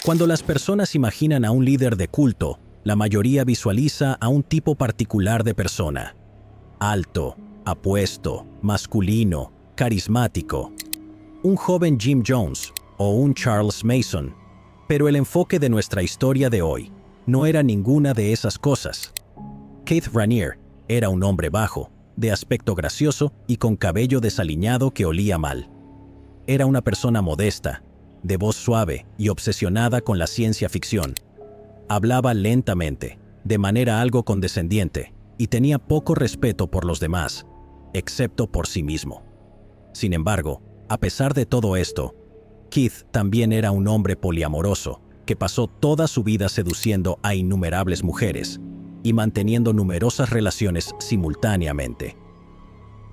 Cuando las personas imaginan a un líder de culto, la mayoría visualiza a un tipo particular de persona. Alto, apuesto, masculino, carismático. Un joven Jim Jones o un Charles Mason. Pero el enfoque de nuestra historia de hoy no era ninguna de esas cosas. Keith Raniere era un hombre bajo, de aspecto gracioso y con cabello desaliñado que olía mal. Era una persona modesta, de voz suave y obsesionada con la ciencia ficción. Hablaba lentamente, de manera algo condescendiente, y tenía poco respeto por los demás, excepto por sí mismo. Sin embargo, a pesar de todo esto, Keith también era un hombre poliamoroso que pasó toda su vida seduciendo a innumerables mujeres y manteniendo numerosas relaciones simultáneamente.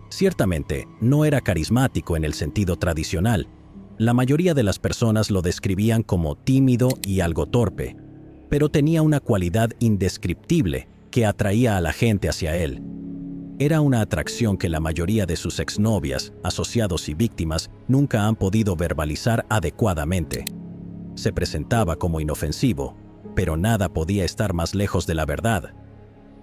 Ciertamente, no era carismático en el sentido tradicional. La mayoría de las personas lo describían como tímido y algo torpe, pero tenía una cualidad indescriptible que atraía a la gente hacia él. Era una atracción que la mayoría de sus exnovias, asociados y víctimas nunca han podido verbalizar adecuadamente. Se presentaba como inofensivo, pero nada podía estar más lejos de la verdad.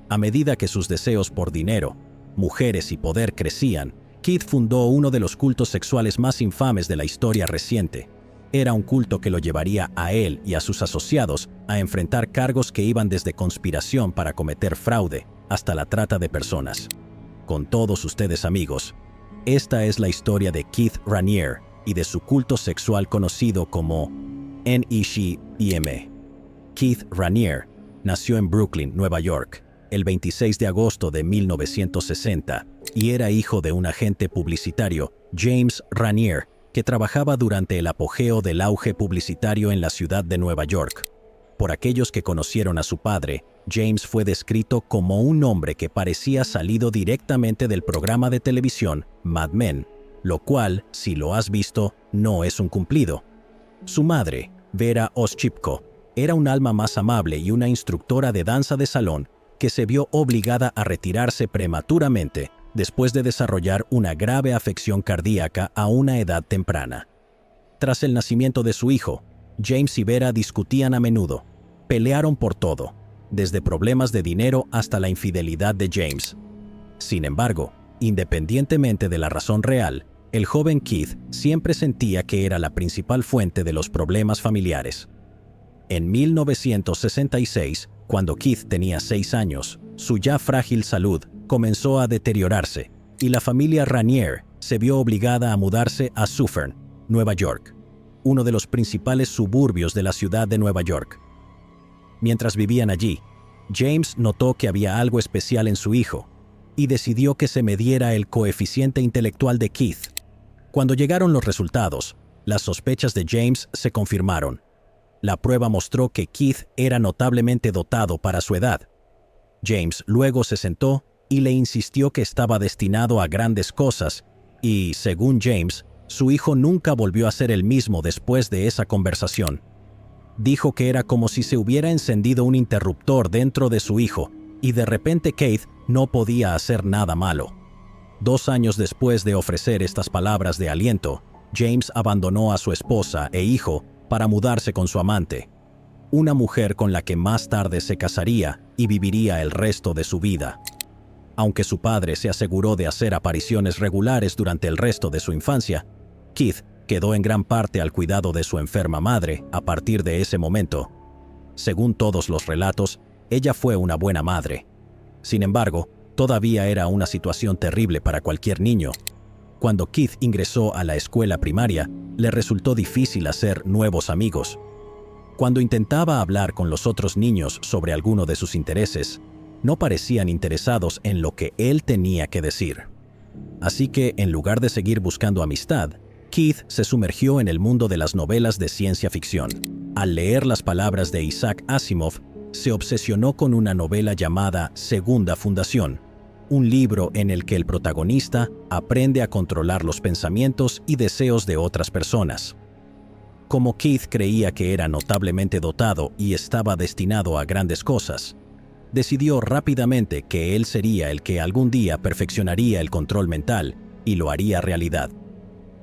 A medida que sus deseos por dinero, mujeres y poder crecían, Keith fundó uno de los cultos sexuales más infames de la historia reciente. Era un culto que lo llevaría a él y a sus asociados a enfrentar cargos que iban desde conspiración para cometer fraude hasta la trata de personas. Con todos ustedes, amigos, esta es la historia de Keith Raniere y de su culto sexual conocido como NESHIEM. Keith Raniere nació en Brooklyn, Nueva York, el 26 de agosto de 1960 y era hijo de un agente publicitario, James Raniere, que trabajaba durante el apogeo del auge publicitario en la ciudad de Nueva York. Por aquellos que conocieron a su padre, James fue descrito como un hombre que parecía salido directamente del programa de televisión Mad Men, lo cual, si lo has visto, no es un cumplido. Su madre, Vera Oschipko, era un alma más amable y una instructora de danza de salón que se vio obligada a retirarse prematuramente después de desarrollar una grave afección cardíaca a una edad temprana. Tras el nacimiento de su hijo, James y Vera discutían a menudo. Pelearon por todo, desde problemas de dinero hasta la infidelidad de James. Sin embargo, independientemente de la razón real, el joven Keith siempre sentía que era la principal fuente de los problemas familiares. En 1966, cuando Keith tenía 6 años, su ya frágil salud comenzó a deteriorarse y la familia Raniere se vio obligada a mudarse a Suffern, Nueva York, uno de los principales suburbios de la ciudad de Nueva York. Mientras vivían allí, James notó que había algo especial en su hijo y decidió que se midiera el coeficiente intelectual de Keith. Cuando llegaron los resultados, las sospechas de James se confirmaron. La prueba mostró que Keith era notablemente dotado para su edad. James luego se sentó y le insistió que estaba destinado a grandes cosas y, según James, su hijo nunca volvió a ser el mismo después de esa conversación. Dijo que era como si se hubiera encendido un interruptor dentro de su hijo y de repente Keith no podía hacer nada malo. 2 años después de ofrecer estas palabras de aliento, James abandonó a su esposa e hijo para mudarse con su amante, una mujer con la que más tarde se casaría y viviría el resto de su vida. Aunque su padre se aseguró de hacer apariciones regulares durante el resto de su infancia, Keith quedó en gran parte al cuidado de su enferma madre a partir de ese momento. Según todos los relatos, ella fue una buena madre. Sin embargo, todavía era una situación terrible para cualquier niño. Cuando Keith ingresó a la escuela primaria, le resultó difícil hacer nuevos amigos. Cuando intentaba hablar con los otros niños sobre alguno de sus intereses, no parecían interesados en lo que él tenía que decir. Así que, en lugar de seguir buscando amistad, Keith se sumergió en el mundo de las novelas de ciencia ficción. Al leer las palabras de Isaac Asimov, se obsesionó con una novela llamada Segunda Fundación, un libro en el que el protagonista aprende a controlar los pensamientos y deseos de otras personas. Como Keith creía que era notablemente dotado y estaba destinado a grandes cosas, decidió rápidamente que él sería el que algún día perfeccionaría el control mental y lo haría realidad.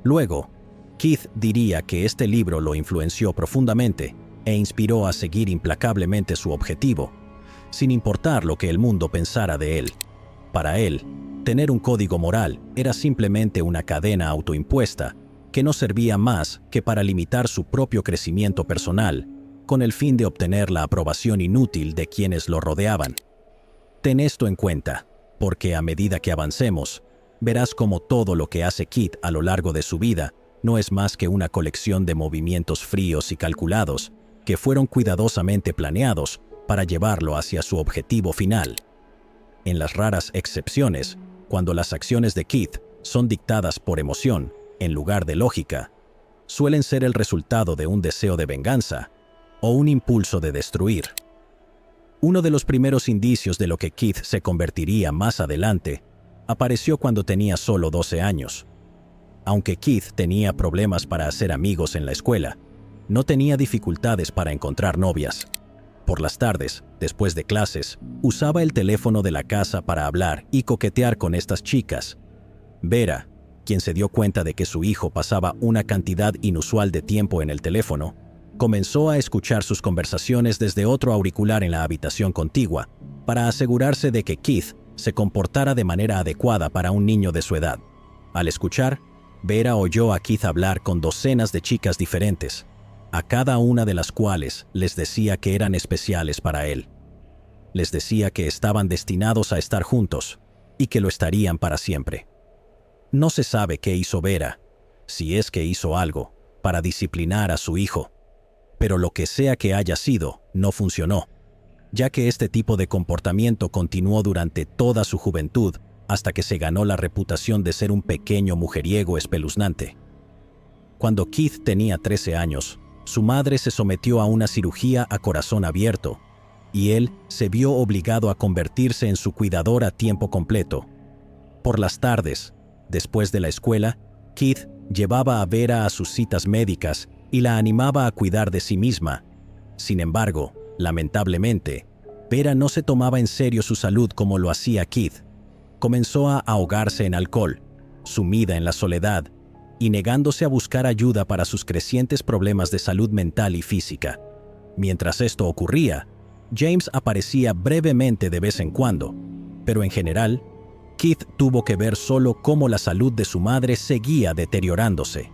Luego, Keith diría que este libro lo influenció profundamente e inspiró a seguir implacablemente su objetivo, sin importar lo que el mundo pensara de él. Para él, tener un código moral era simplemente una cadena autoimpuesta que no servía más que para limitar su propio crecimiento personal, con el fin de obtener la aprobación inútil de quienes lo rodeaban. Ten esto en cuenta, porque a medida que avancemos, verás cómo todo lo que hace Keith a lo largo de su vida no es más que una colección de movimientos fríos y calculados que fueron cuidadosamente planeados para llevarlo hacia su objetivo final. En las raras excepciones, cuando las acciones de Keith son dictadas por emoción en lugar de lógica, suelen ser el resultado de un deseo de venganza o un impulso de destruir. Uno de los primeros indicios de lo que Keith se convertiría más adelante apareció cuando tenía solo 12 años. Aunque Keith tenía problemas para hacer amigos en la escuela, no tenía dificultades para encontrar novias. Por las tardes, después de clases, usaba el teléfono de la casa para hablar y coquetear con estas chicas. Vera, quien se dio cuenta de que su hijo pasaba una cantidad inusual de tiempo en el teléfono, comenzó a escuchar sus conversaciones desde otro auricular en la habitación contigua, para asegurarse de que Keith se comportara de manera adecuada para un niño de su edad. Al escuchar, Vera oyó a Keith hablar con docenas de chicas diferentes, a cada una de las cuales les decía que eran especiales para él. Les decía que estaban destinados a estar juntos y que lo estarían para siempre. No se sabe qué hizo Vera, si es que hizo algo, para disciplinar a su hijo. Pero lo que sea que haya sido, no funcionó, ya que este tipo de comportamiento continuó durante toda su juventud hasta que se ganó la reputación de ser un pequeño mujeriego espeluznante. Cuando Keith tenía 13 años, su madre se sometió a una cirugía a corazón abierto, y él se vio obligado a convertirse en su cuidador a tiempo completo. Por las tardes, después de la escuela, Keith llevaba a Vera a sus citas médicas y la animaba a cuidar de sí misma. Sin embargo, lamentablemente, Vera no se tomaba en serio su salud como lo hacía Keith. Comenzó a ahogarse en alcohol, sumida en la soledad y negándose a buscar ayuda para sus crecientes problemas de salud mental y física. Mientras esto ocurría, James aparecía brevemente de vez en cuando, pero en general, Keith tuvo que ver solo cómo la salud de su madre seguía deteriorándose.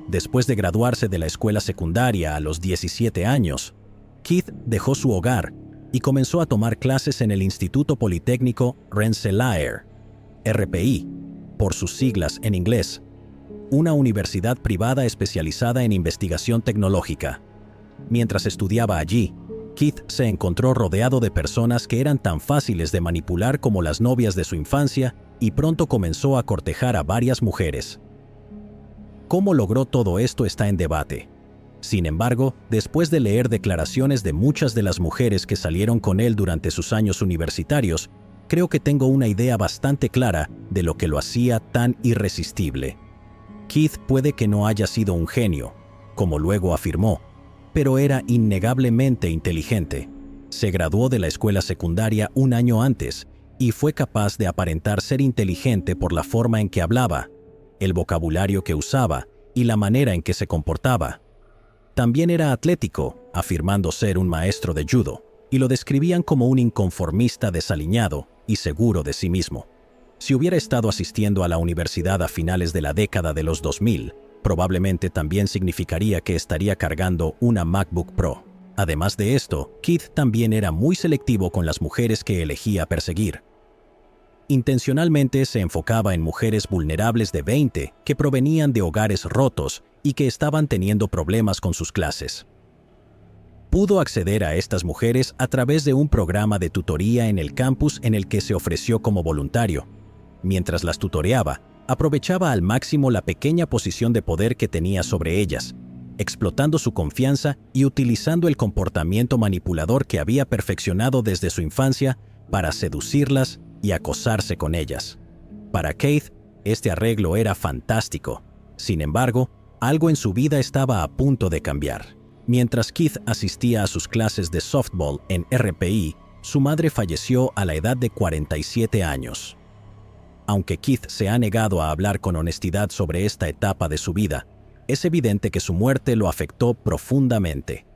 Después de graduarse de la escuela secundaria a los 17 años, Keith dejó su hogar y comenzó a tomar clases en el Instituto Politécnico Rensselaer, RPI, por sus siglas en inglés, una universidad privada especializada en investigación tecnológica. Mientras estudiaba allí, Keith se encontró rodeado de personas que eran tan fáciles de manipular como las novias de su infancia y pronto comenzó a cortejar a varias mujeres. Cómo logró todo esto está en debate. Sin embargo, después de leer declaraciones de muchas de las mujeres que salieron con él durante sus años universitarios, creo que tengo una idea bastante clara de lo que lo hacía tan irresistible. Keith puede que no haya sido un genio, como luego afirmó, pero era innegablemente inteligente. Se graduó de la escuela secundaria un año antes y fue capaz de aparentar ser inteligente por la forma en que hablaba, el vocabulario que usaba y la manera en que se comportaba. También era atlético, afirmando ser un maestro de judo, y lo describían como un inconformista desaliñado y seguro de sí mismo. Si hubiera estado asistiendo a la universidad a finales de la década de los 2000, probablemente también significaría que estaría cargando una MacBook Pro. Además de esto, Keith también era muy selectivo con las mujeres que elegía perseguir. Intencionalmente se enfocaba en mujeres vulnerables de 20 que provenían de hogares rotos y que estaban teniendo problemas con sus clases. Pudo acceder a estas mujeres a través de un programa de tutoría en el campus en el que se ofreció como voluntario. Mientras las tutoreaba, aprovechaba al máximo la pequeña posición de poder que tenía sobre ellas, explotando su confianza y utilizando el comportamiento manipulador que había perfeccionado desde su infancia para seducirlas y acosarse con ellas. Para Keith, este arreglo era fantástico. Sin embargo, algo en su vida estaba a punto de cambiar. Mientras Keith asistía a sus clases de softball en RPI, su madre falleció a la edad de 47 años. Aunque Keith se ha negado a hablar con honestidad sobre esta etapa de su vida, es evidente que su muerte lo afectó profundamente.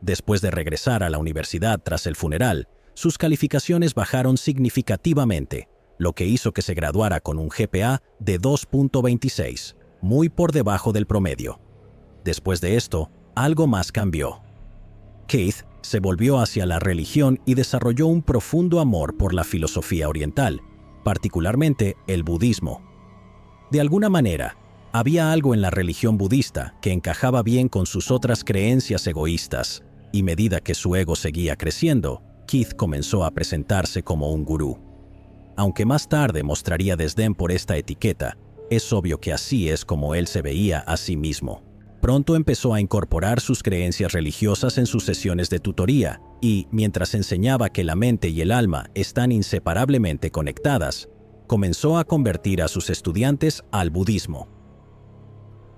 Después de regresar a la universidad tras el funeral, sus calificaciones bajaron significativamente, lo que hizo que se graduara con un GPA de 2.26, muy por debajo del promedio. Después de esto, algo más cambió. Keith se volvió hacia la religión y desarrolló un profundo amor por la filosofía oriental, particularmente el budismo. De alguna manera, había algo en la religión budista que encajaba bien con sus otras creencias egoístas, y a medida que su ego seguía creciendo, Keith comenzó a presentarse como un gurú. Aunque más tarde mostraría desdén por esta etiqueta, es obvio que así es como él se veía a sí mismo. Pronto empezó a incorporar sus creencias religiosas en sus sesiones de tutoría y, mientras enseñaba que la mente y el alma están inseparablemente conectadas, comenzó a convertir a sus estudiantes al budismo.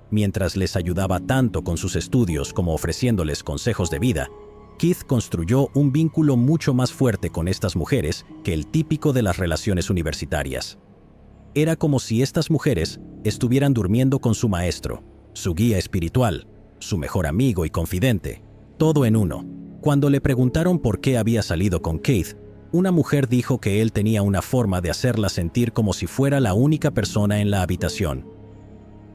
Mientras les ayudaba tanto con sus estudios como ofreciéndoles consejos de vida, Keith construyó un vínculo mucho más fuerte con estas mujeres que el típico de las relaciones universitarias. Era como si estas mujeres estuvieran durmiendo con su maestro, su guía espiritual, su mejor amigo y confidente, todo en uno. Cuando le preguntaron por qué había salido con Keith, una mujer dijo que él tenía una forma de hacerla sentir como si fuera la única persona en la habitación.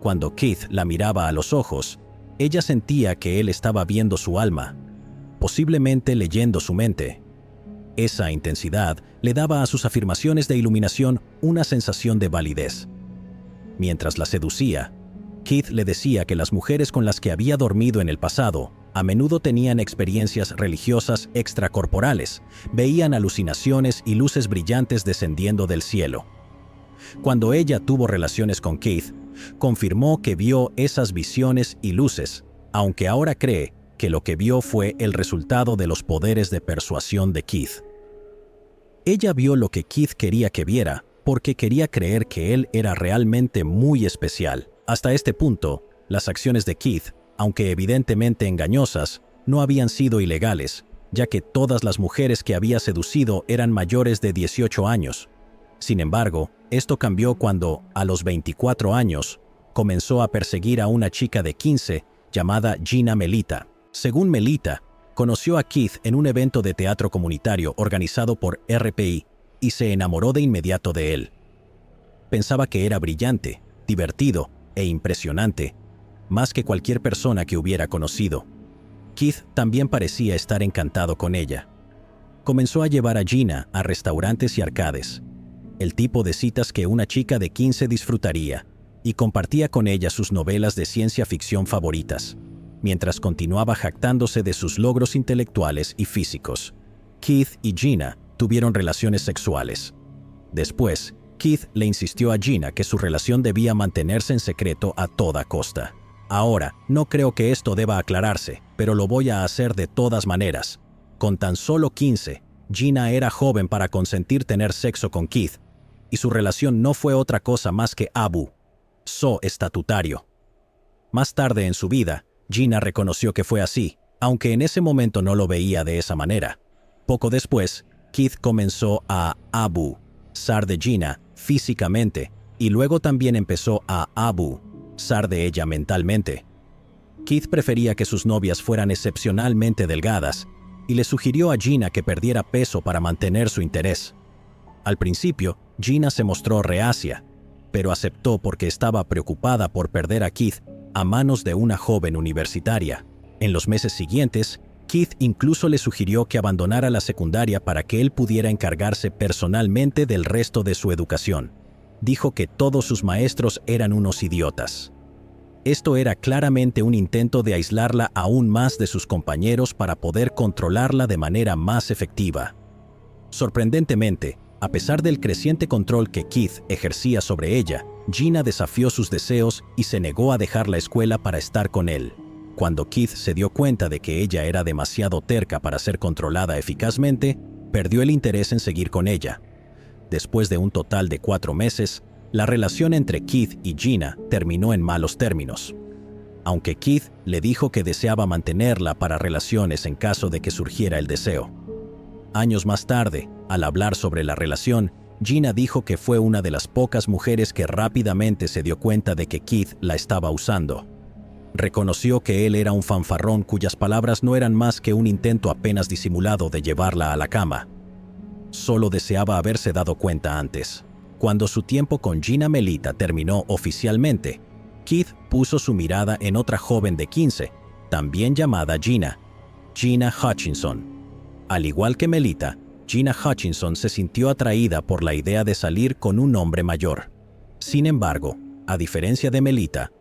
Cuando Keith la miraba a los ojos, ella sentía que él estaba viendo su alma, posiblemente leyendo su mente. Esa intensidad le daba a sus afirmaciones de iluminación una sensación de validez. Mientras la seducía, Keith le decía que las mujeres con las que había dormido en el pasado a menudo tenían experiencias religiosas extracorporales, veían alucinaciones y luces brillantes descendiendo del cielo. Cuando ella tuvo relaciones con Keith, confirmó que vio esas visiones y luces, aunque ahora cree que lo que vio fue el resultado de los poderes de persuasión de Keith. Ella vio lo que Keith quería que viera porque quería creer que él era realmente muy especial. Hasta este punto, las acciones de Keith, aunque evidentemente engañosas, no habían sido ilegales, ya que todas las mujeres que había seducido eran mayores de 18 años. Sin embargo, esto cambió cuando, a los 24 años, comenzó a perseguir a una chica de 15 llamada Gina Melita. Según Melita, conoció a Keith en un evento de teatro comunitario organizado por RPI y se enamoró de inmediato de él. Pensaba que era brillante, divertido e impresionante, más que cualquier persona que hubiera conocido. Keith también parecía estar encantado con ella. Comenzó a llevar a Gina a restaurantes y arcades, el tipo de citas que una chica de 15 disfrutaría, y compartía con ella sus novelas de ciencia ficción favoritas, mientras continuaba jactándose de sus logros intelectuales y físicos. Keith y Gina tuvieron relaciones sexuales. Después, Keith le insistió a Gina que su relación debía mantenerse en secreto a toda costa. Ahora, no creo que esto deba aclararse, pero lo voy a hacer de todas maneras. Con tan solo 15, Gina era joven para consentir tener sexo con Keith, y su relación no fue otra cosa más que abu, estatutario. Más tarde en su vida, Gina reconoció que fue así, aunque en ese momento no lo veía de esa manera. Poco después, Keith comenzó a abusar de Gina físicamente y luego también empezó a abusar de ella mentalmente. Keith prefería que sus novias fueran excepcionalmente delgadas y le sugirió a Gina que perdiera peso para mantener su interés. Al principio, Gina se mostró reacia, pero aceptó porque estaba preocupada por perder a Keith a manos de una joven universitaria. En los meses siguientes, Keith incluso le sugirió que abandonara la secundaria para que él pudiera encargarse personalmente del resto de su educación. Dijo que todos sus maestros eran unos idiotas. Esto era claramente un intento de aislarla aún más de sus compañeros para poder controlarla de manera más efectiva. Sorprendentemente, a pesar del creciente control que Keith ejercía sobre ella, Gina desafió sus deseos y se negó a dejar la escuela para estar con él. Cuando Keith se dio cuenta de que ella era demasiado terca para ser controlada eficazmente, perdió el interés en seguir con ella. Después de un total de 4 meses, la relación entre Keith y Gina terminó en malos términos. Aunque Keith le dijo que deseaba mantenerla para relaciones en caso de que surgiera el deseo. Años más tarde, al hablar sobre la relación, Gina dijo que fue una de las pocas mujeres que rápidamente se dio cuenta de que Keith la estaba usando. Reconoció que él era un fanfarrón cuyas palabras no eran más que un intento apenas disimulado de llevarla a la cama. Solo deseaba haberse dado cuenta antes. Cuando su tiempo con Gina Melita terminó oficialmente, Keith puso su mirada en otra joven de 15, también llamada Gina Hutchinson. Al igual que Melita, Gina Hutchinson se sintió atraída por la idea de salir con un hombre mayor. Sin embargo, a diferencia de Melita,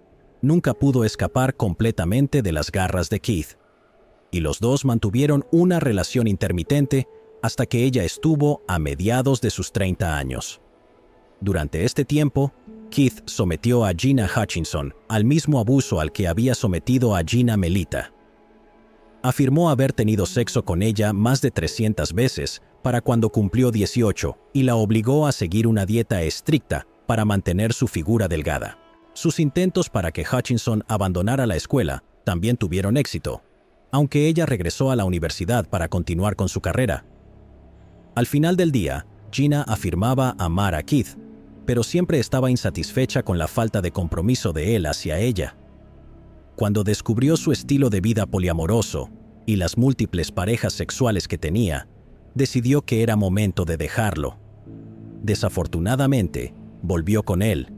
nunca pudo escapar completamente de las garras de Keith, y los dos mantuvieron una relación intermitente hasta que ella estuvo a mediados de sus 30 años. Durante este tiempo, Keith sometió a Gina Hutchinson al mismo abuso al que había sometido a Gina Melita. Afirmó haber tenido sexo con ella más de 300 veces para cuando cumplió 18 y la obligó a seguir una dieta estricta para mantener su figura delgada. Sus intentos para que Hutchinson abandonara la escuela también tuvieron éxito, aunque ella regresó a la universidad para continuar con su carrera. Al final del día, Gina afirmaba amar a Keith, pero siempre estaba insatisfecha con la falta de compromiso de él hacia ella. Cuando descubrió su estilo de vida poliamoroso y las múltiples parejas sexuales que tenía, decidió que era momento de dejarlo. Desafortunadamente, volvió con él,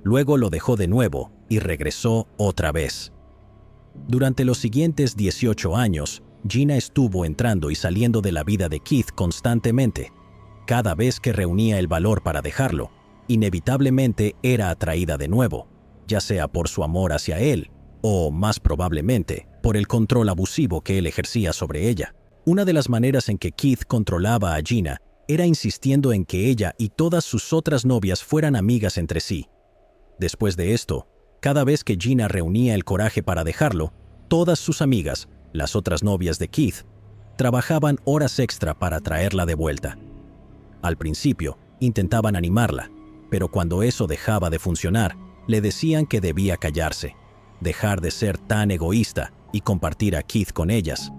luego lo dejó de nuevo y regresó otra vez. Durante los siguientes 18 años, Gina estuvo entrando y saliendo de la vida de Keith constantemente. Cada vez que reunía el valor para dejarlo, inevitablemente era atraída de nuevo, ya sea por su amor hacia él o, más probablemente, por el control abusivo que él ejercía sobre ella. Una de las maneras en que Keith controlaba a Gina era insistiendo en que ella y todas sus otras novias fueran amigas entre sí. Después de esto, cada vez que Gina reunía el coraje para dejarlo, todas sus amigas, las otras novias de Keith, trabajaban horas extra para traerla de vuelta. Al principio, intentaban animarla, pero cuando eso dejaba de funcionar, le decían que debía callarse, dejar de ser tan egoísta y compartir a Keith con ellas.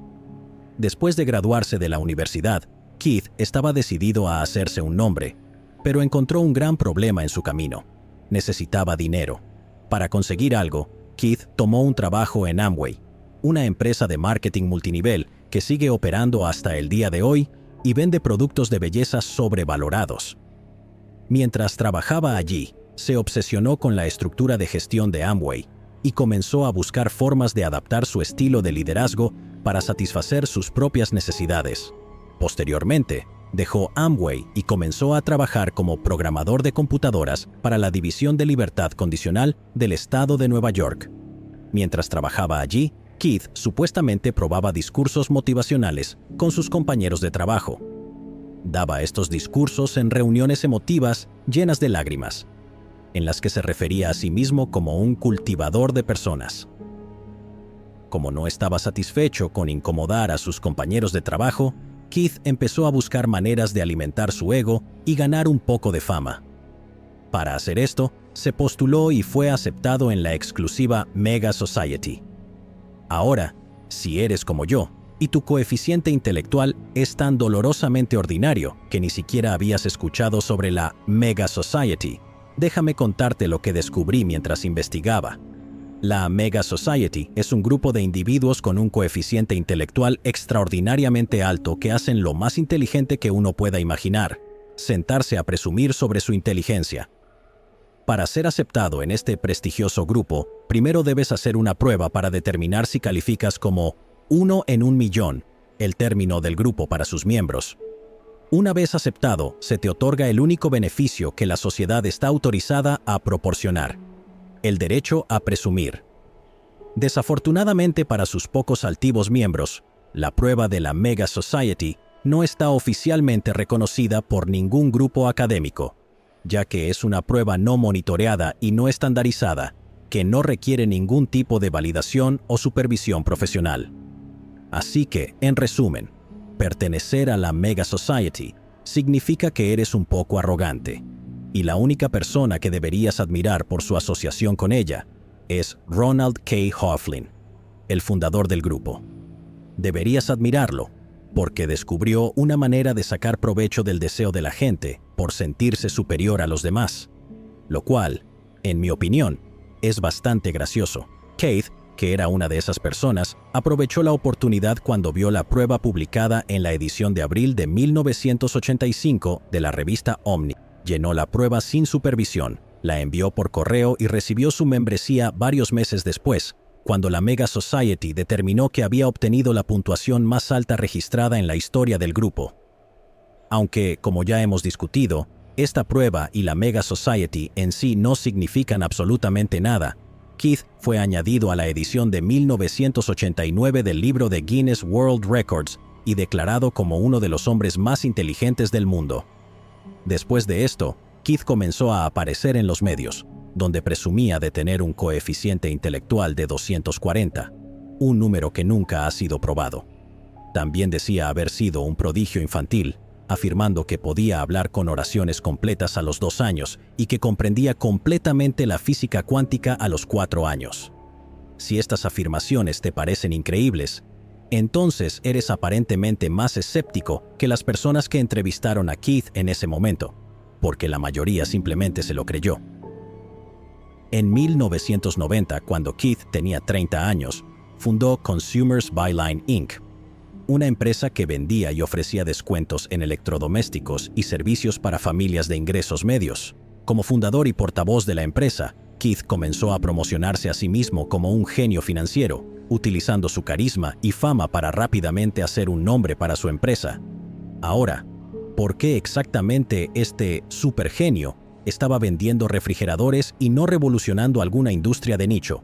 Después de graduarse de la universidad, Keith estaba decidido a hacerse un nombre, pero encontró un gran problema en su camino. Necesitaba dinero. Para conseguir algo, Keith tomó un trabajo en Amway, una empresa de marketing multinivel que sigue operando hasta el día de hoy y vende productos de belleza sobrevalorados. Mientras trabajaba allí, se obsesionó con la estructura de gestión de Amway y comenzó a buscar formas de adaptar su estilo de liderazgo para satisfacer sus propias necesidades. Posteriormente, dejó Amway y comenzó a trabajar como programador de computadoras para la División de Libertad Condicional del Estado de Nueva York. Mientras trabajaba allí, Keith supuestamente probaba discursos motivacionales con sus compañeros de trabajo. Daba estos discursos en reuniones emotivas llenas de lágrimas, en las que se refería a sí mismo como un cultivador de personas. Como no estaba satisfecho con incomodar a sus compañeros de trabajo, Keith empezó a buscar maneras de alimentar su ego y ganar un poco de fama. Para hacer esto, se postuló y fue aceptado en la exclusiva Mega Society. Ahora, si eres como yo, y tu coeficiente intelectual es tan dolorosamente ordinario que ni siquiera habías escuchado sobre la Mega Society, déjame contarte lo que descubrí mientras investigaba. La Mega Society es un grupo de individuos con un coeficiente intelectual extraordinariamente alto que hacen lo más inteligente que uno pueda imaginar, sentarse a presumir sobre su inteligencia. Para ser aceptado en este prestigioso grupo, primero debes hacer una prueba para determinar si calificas como 1 en 1.000.000, el término del grupo para sus miembros. Una vez aceptado, se te otorga el único beneficio que la sociedad está autorizada a proporcionar: el derecho a presumir. Desafortunadamente para sus pocos altivos miembros, la prueba de la Mega Society no está oficialmente reconocida por ningún grupo académico, ya que es una prueba no monitoreada y no estandarizada, que no requiere ningún tipo de validación o supervisión profesional. Así que, en resumen, pertenecer a la Mega Society significa que eres un poco arrogante, y la única persona que deberías admirar por su asociación con ella es Ronald K. Hoeflin, el fundador del grupo. Deberías admirarlo, porque descubrió una manera de sacar provecho del deseo de la gente por sentirse superior a los demás, lo cual, en mi opinión, es bastante gracioso. Keith, que era una de esas personas, aprovechó la oportunidad cuando vio la prueba publicada en la edición de abril de 1985 de la revista Omni. Llenó la prueba sin supervisión, la envió por correo y recibió su membresía varios meses después, cuando la Mega Society determinó que había obtenido la puntuación más alta registrada en la historia del grupo. Aunque, como ya hemos discutido, esta prueba y la Mega Society en sí no significan absolutamente nada, Keith fue añadido a la edición de 1989 del libro de Guinness World Records y declarado como uno de los hombres más inteligentes del mundo. Después de esto, Keith comenzó a aparecer en los medios, donde presumía de tener un coeficiente intelectual de 240, un número que nunca ha sido probado. También decía haber sido un prodigio infantil, afirmando que podía hablar con oraciones completas a los 2 años y que comprendía completamente la física cuántica a los 4 años. Si estas afirmaciones te parecen increíbles, entonces eres aparentemente más escéptico que las personas que entrevistaron a Keith en ese momento, porque la mayoría simplemente se lo creyó. En 1990, cuando Keith tenía 30 años, fundó Consumers Byline Inc., una empresa que vendía y ofrecía descuentos en electrodomésticos y servicios para familias de ingresos medios. Como fundador y portavoz de la empresa, Keith comenzó a promocionarse a sí mismo como un genio financiero, utilizando su carisma y fama para rápidamente hacer un nombre para su empresa. Ahora, ¿por qué exactamente este supergenio estaba vendiendo refrigeradores y no revolucionando alguna industria de nicho?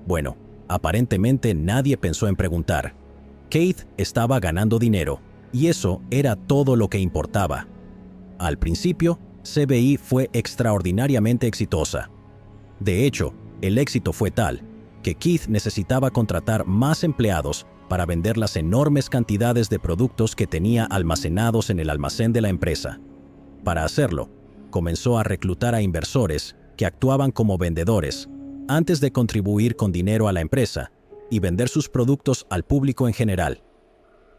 Bueno, aparentemente nadie pensó en preguntar. Keith estaba ganando dinero, y eso era todo lo que importaba. Al principio, CBI fue extraordinariamente exitosa. De hecho, el éxito fue tal que Keith necesitaba contratar más empleados para vender las enormes cantidades de productos que tenía almacenados en el almacén de la empresa. Para hacerlo, comenzó a reclutar a inversores que actuaban como vendedores antes de contribuir con dinero a la empresa y vender sus productos al público en general.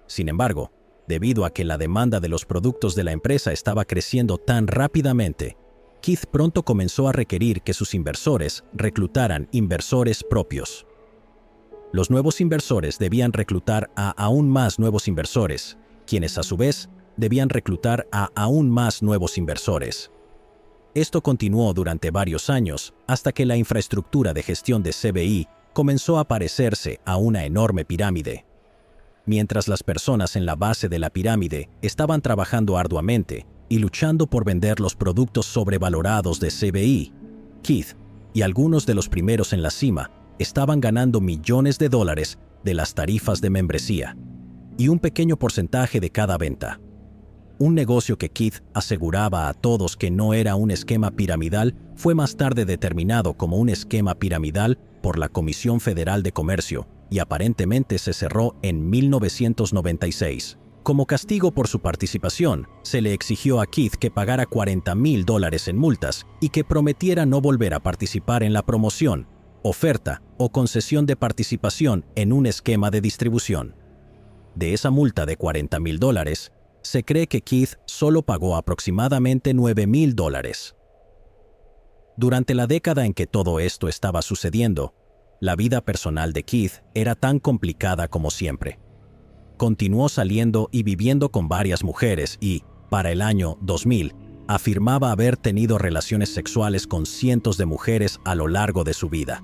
Sin embargo, debido a que la demanda de los productos de la empresa estaba creciendo tan rápidamente, Keith pronto comenzó a requerir que sus inversores reclutaran inversores propios. Los nuevos inversores debían reclutar a aún más nuevos inversores, quienes a su vez debían reclutar a aún más nuevos inversores. Esto continuó durante varios años hasta que la infraestructura de gestión de CBI comenzó a parecerse a una enorme pirámide. Mientras las personas en la base de la pirámide estaban trabajando arduamente y luchando por vender los productos sobrevalorados de CBI, Keith y algunos de los primeros en la cima estaban ganando millones de dólares de las tarifas de membresía y un pequeño porcentaje de cada venta. Un negocio que Keith aseguraba a todos que no era un esquema piramidal fue más tarde determinado como un esquema piramidal por la Comisión Federal de Comercio y aparentemente se cerró en 1996. Como castigo por su participación, se le exigió a Keith que pagara $40,000 en multas y que prometiera no volver a participar en la promoción, oferta o concesión de participación en un esquema de distribución. De esa multa de $40,000, se cree que Keith solo pagó aproximadamente $9,000. Durante la década en que todo esto estaba sucediendo, la vida personal de Keith era tan complicada como siempre. Continuó saliendo y viviendo con varias mujeres y, para el año 2000, afirmaba haber tenido relaciones sexuales con cientos de mujeres a lo largo de su vida.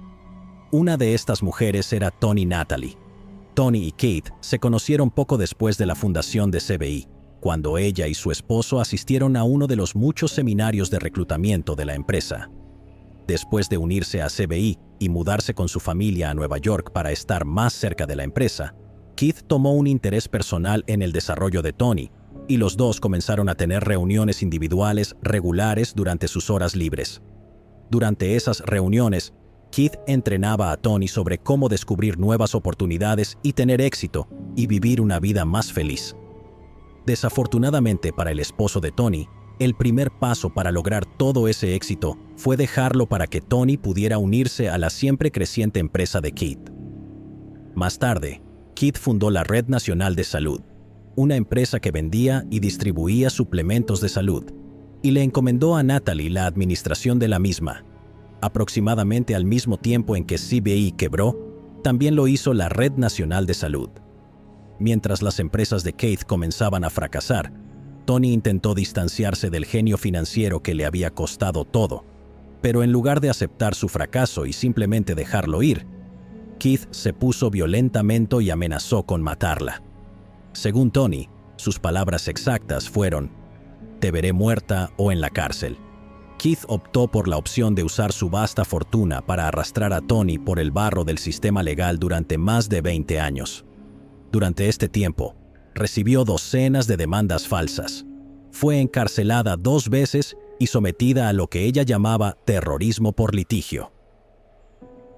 Una de estas mujeres era Toni Natalie. Toni y Keith se conocieron poco después de la fundación de CBI, cuando ella y su esposo asistieron a uno de los muchos seminarios de reclutamiento de la empresa. Después de unirse a CBI y mudarse con su familia a Nueva York para estar más cerca de la empresa, Keith tomó un interés personal en el desarrollo de Toni, y los dos comenzaron a tener reuniones individuales regulares durante sus horas libres. Durante esas reuniones, Keith entrenaba a Toni sobre cómo descubrir nuevas oportunidades y tener éxito y vivir una vida más feliz. Desafortunadamente para el esposo de Toni, el primer paso para lograr todo ese éxito fue dejarlo para que Toni pudiera unirse a la siempre creciente empresa de Keith. Más tarde, Keith fundó la Red Nacional de Salud, una empresa que vendía y distribuía suplementos de salud, y le encomendó a Natalie la administración de la misma. Aproximadamente al mismo tiempo en que CBI quebró, también lo hizo la Red Nacional de Salud. Mientras las empresas de Keith comenzaban a fracasar, Tony intentó distanciarse del genio financiero que le había costado todo, pero en lugar de aceptar su fracaso y simplemente dejarlo ir, Keith se puso violentamente y amenazó con matarla. Según Tony, sus palabras exactas fueron: "Te veré muerta o en la cárcel". Keith optó por la opción de usar su vasta fortuna para arrastrar a Tony por el barro del sistema legal durante más de 20 años. Durante este tiempo, recibió docenas de demandas falsas. Fue encarcelada 2 veces y sometida a lo que ella llamaba terrorismo por litigio.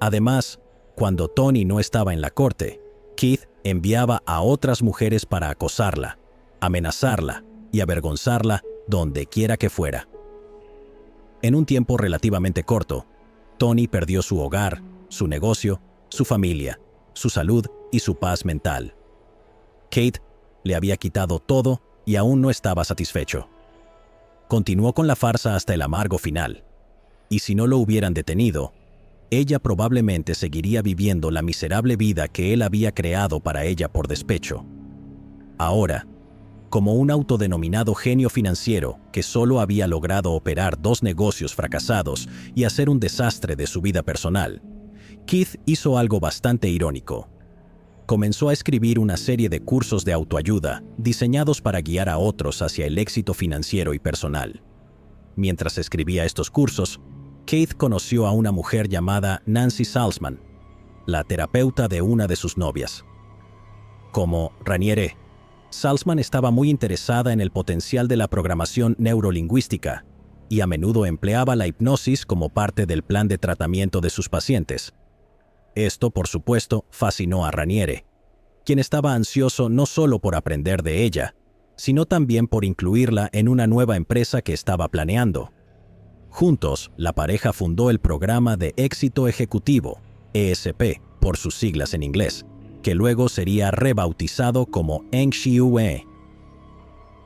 Además, cuando Tony no estaba en la corte, Keith enviaba a otras mujeres para acosarla, amenazarla y avergonzarla donde quiera que fuera. En un tiempo relativamente corto, Tony perdió su hogar, su negocio, su familia, su salud y su paz mental. Kate le había quitado todo y aún no estaba satisfecho. Continuó con la farsa hasta el amargo final, y si no lo hubieran detenido, ella probablemente seguiría viviendo la miserable vida que él había creado para ella por despecho. Ahora, como un autodenominado genio financiero que solo había logrado operar 2 negocios fracasados y hacer un desastre de su vida personal, Keith hizo algo bastante irónico. Comenzó a escribir una serie de cursos de autoayuda diseñados para guiar a otros hacia el éxito financiero y personal. Mientras escribía estos cursos, Keith conoció a una mujer llamada Nancy Salzman, la terapeuta de una de sus novias. Como Raniere, Salzman estaba muy interesada en el potencial de la programación neurolingüística y a menudo empleaba la hipnosis como parte del plan de tratamiento de sus pacientes. Esto, por supuesto, fascinó a Raniere, quien estaba ansioso no solo por aprender de ella, sino también por incluirla en una nueva empresa que estaba planeando. Juntos, la pareja fundó el programa de éxito ejecutivo, ESP, por sus siglas en inglés, que luego sería rebautizado como NXIVE.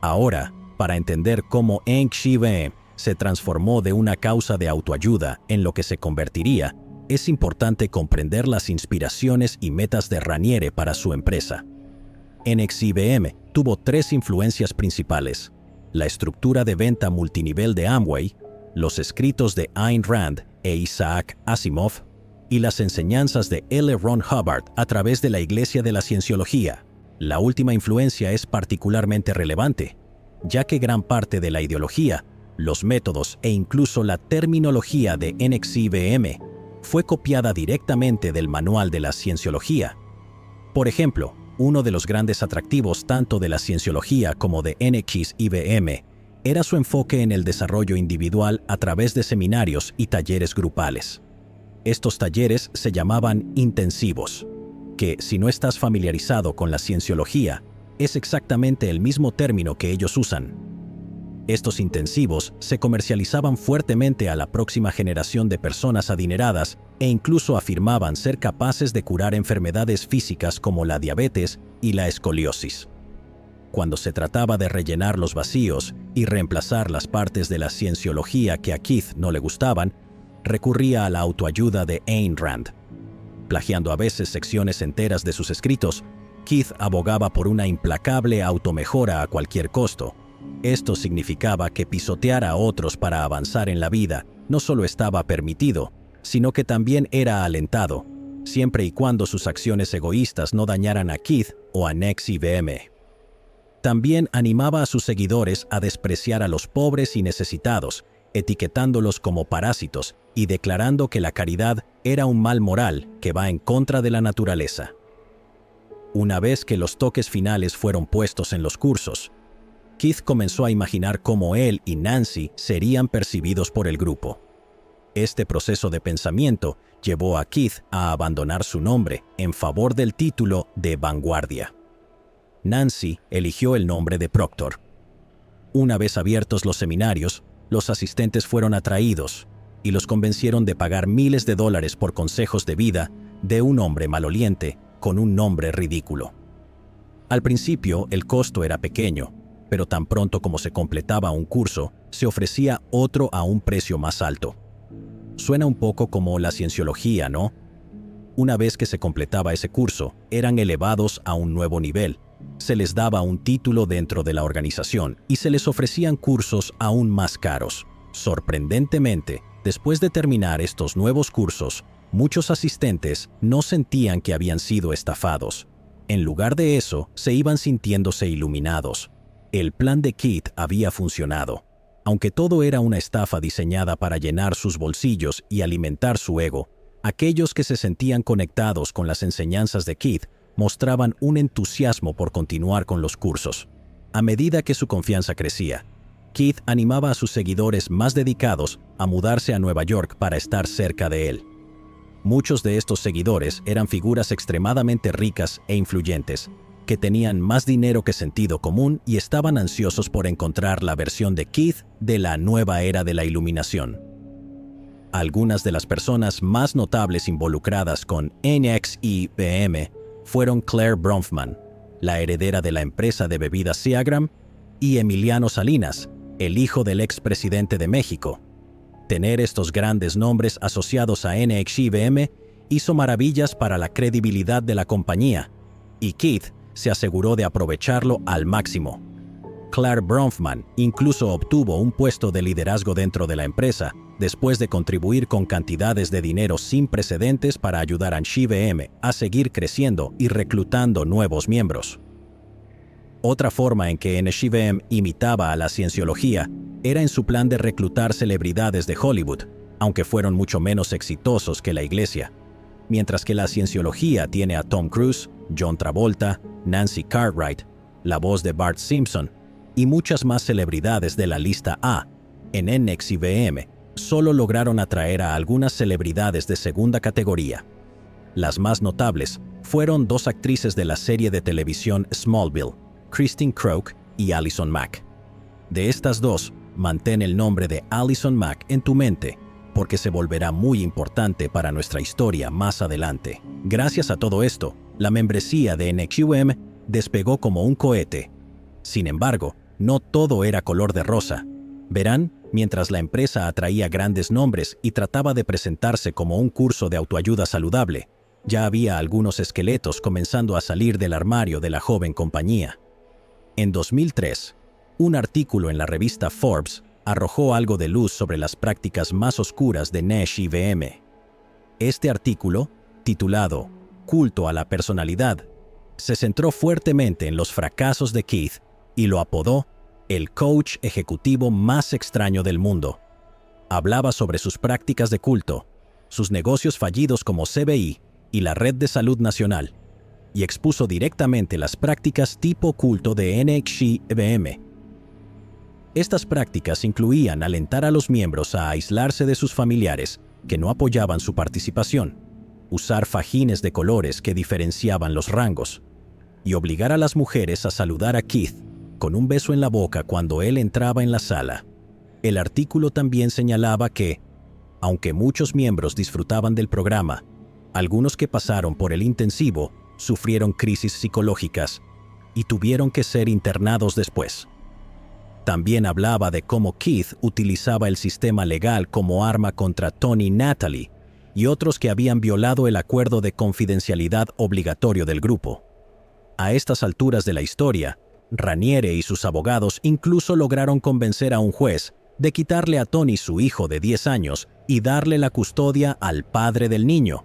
Ahora, para entender cómo NXIVE se transformó de una causa de autoayuda en lo que se convertiría, es importante comprender las inspiraciones y metas de Raniere para su empresa. NXIVM tuvo 3 influencias principales: la estructura de venta multinivel de Amway, los escritos de Ayn Rand e Isaac Asimov, y las enseñanzas de L. Ron Hubbard a través de la Iglesia de la Cienciología. La última influencia es particularmente relevante, ya que gran parte de la ideología, los métodos e incluso la terminología de NXIVM fue copiada directamente del Manual de la Cienciología. Por ejemplo, uno de los grandes atractivos tanto de la Cienciología como de NXIVM era su enfoque en el desarrollo individual a través de seminarios y talleres grupales. Estos talleres se llamaban intensivos, que, si no estás familiarizado con la Cienciología, es exactamente el mismo término que ellos usan. Estos intensivos se comercializaban fuertemente a la próxima generación de personas adineradas e incluso afirmaban ser capaces de curar enfermedades físicas como la diabetes y la escoliosis. Cuando se trataba de rellenar los vacíos y reemplazar las partes de la Cienciología que a Keith no le gustaban, recurría a la autoayuda de Ayn Rand. Plagiando a veces secciones enteras de sus escritos, Keith abogaba por una implacable automejora a cualquier costo. Esto significaba que pisotear a otros para avanzar en la vida no solo estaba permitido, sino que también era alentado, siempre y cuando sus acciones egoístas no dañaran a Keith o a NXIVM. También animaba a sus seguidores a despreciar a los pobres y necesitados, etiquetándolos como parásitos y declarando que la caridad era un mal moral que va en contra de la naturaleza. Una vez que los toques finales fueron puestos en los cursos, Keith comenzó a imaginar cómo él y Nancy serían percibidos por el grupo. Este proceso de pensamiento llevó a Keith a abandonar su nombre en favor del título de vanguardia. Nancy eligió el nombre de Proctor. Una vez abiertos los seminarios, los asistentes fueron atraídos y los convencieron de pagar miles de dólares por consejos de vida de un hombre maloliente con un nombre ridículo. Al principio, el costo era pequeño, pero tan pronto como se completaba un curso, se ofrecía otro a un precio más alto. Suena un poco como la Cienciología, ¿no? Una vez que se completaba ese curso, eran elevados a un nuevo nivel. Se les daba un título dentro de la organización y se les ofrecían cursos aún más caros. Sorprendentemente, después de terminar estos nuevos cursos, muchos asistentes no sentían que habían sido estafados. En lugar de eso, se iban sintiéndose iluminados. El plan de Keith había funcionado. Aunque todo era una estafa diseñada para llenar sus bolsillos y alimentar su ego, aquellos que se sentían conectados con las enseñanzas de Keith mostraban un entusiasmo por continuar con los cursos. A medida que su confianza crecía, Keith animaba a sus seguidores más dedicados a mudarse a Nueva York para estar cerca de él. Muchos de estos seguidores eran figuras extremadamente ricas e influyentes, que tenían más dinero que sentido común y estaban ansiosos por encontrar la versión de Keith de la nueva era de la iluminación. Algunas de las personas más notables involucradas con NXIVM fueron Claire Bronfman, la heredera de la empresa de bebidas Seagram, y Emiliano Salinas, el hijo del expresidente de México. Tener estos grandes nombres asociados a NXIVM hizo maravillas para la credibilidad de la compañía, y Keith se aseguró de aprovecharlo al máximo. Claire Bronfman incluso obtuvo un puesto de liderazgo dentro de la empresa, después de contribuir con cantidades de dinero sin precedentes para ayudar a NXIVM a seguir creciendo y reclutando nuevos miembros. Otra forma en que NXIVM imitaba a la cienciología era en su plan de reclutar celebridades de Hollywood, aunque fueron mucho menos exitosos que la iglesia. Mientras que la cienciología tiene a Tom Cruise, John Travolta, Nancy Cartwright, la voz de Bart Simpson y muchas más celebridades de la lista A, en NXIVM solo lograron atraer a algunas celebridades de segunda categoría. Las más notables fueron dos actrices de la serie de televisión Smallville, Christine Croak y Allison Mack. De estas dos, mantén el nombre de Allison Mack en tu mente, porque se volverá muy importante para nuestra historia más adelante. Gracias a todo esto, la membresía de NXIVM despegó como un cohete. Sin embargo, no todo era color de rosa. Verán, mientras la empresa atraía grandes nombres y trataba de presentarse como un curso de autoayuda saludable, ya había algunos esqueletos comenzando a salir del armario de la joven compañía. En 2003, un artículo en la revista Forbes arrojó algo de luz sobre las prácticas más oscuras de NXIVM. Este artículo, titulado Culto a la personalidad, se centró fuertemente en los fracasos de Keith y lo apodó el coach ejecutivo más extraño del mundo. Hablaba sobre sus prácticas de culto, sus negocios fallidos como CBI y la Red de Salud Nacional, y expuso directamente las prácticas tipo culto de NXIVM. Estas prácticas incluían alentar a los miembros a aislarse de sus familiares que no apoyaban su participación, usar fajines de colores que diferenciaban los rangos, y obligar a las mujeres a saludar a Keith con un beso en la boca cuando él entraba en la sala. El artículo también señalaba que, aunque muchos miembros disfrutaban del programa, algunos que pasaron por el intensivo sufrieron crisis psicológicas y tuvieron que ser internados después. También hablaba de cómo Keith utilizaba el sistema legal como arma contra Tony Natalie y otros que habían violado el acuerdo de confidencialidad obligatorio del grupo. A estas alturas de la historia, Raniere y sus abogados incluso lograron convencer a un juez de quitarle a Tony su hijo de 10 años y darle la custodia al padre del niño.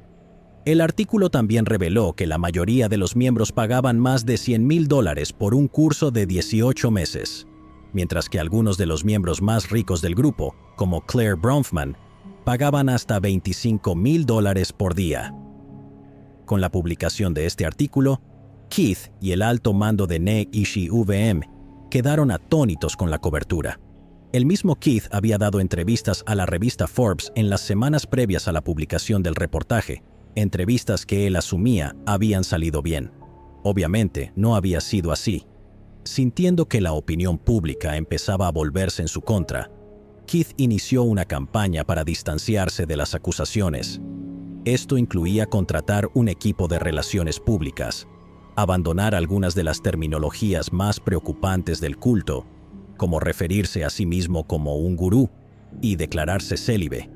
El artículo también reveló que la mayoría de los miembros pagaban más de $100,000 por un curso de 18 meses, mientras que algunos de los miembros más ricos del grupo, como Claire Bronfman, pagaban hasta $25,000 por día. Con la publicación de este artículo, Keith y el alto mando de NXIVM quedaron atónitos con la cobertura. El mismo Keith había dado entrevistas a la revista Forbes en las semanas previas a la publicación del reportaje, entrevistas que él asumía habían salido bien. Obviamente, no había sido así. Sintiendo que la opinión pública empezaba a volverse en su contra, Keith inició una campaña para distanciarse de las acusaciones. Esto incluía contratar un equipo de relaciones públicas, abandonar algunas de las terminologías más preocupantes del culto, como referirse a sí mismo como un gurú y declararse célibe.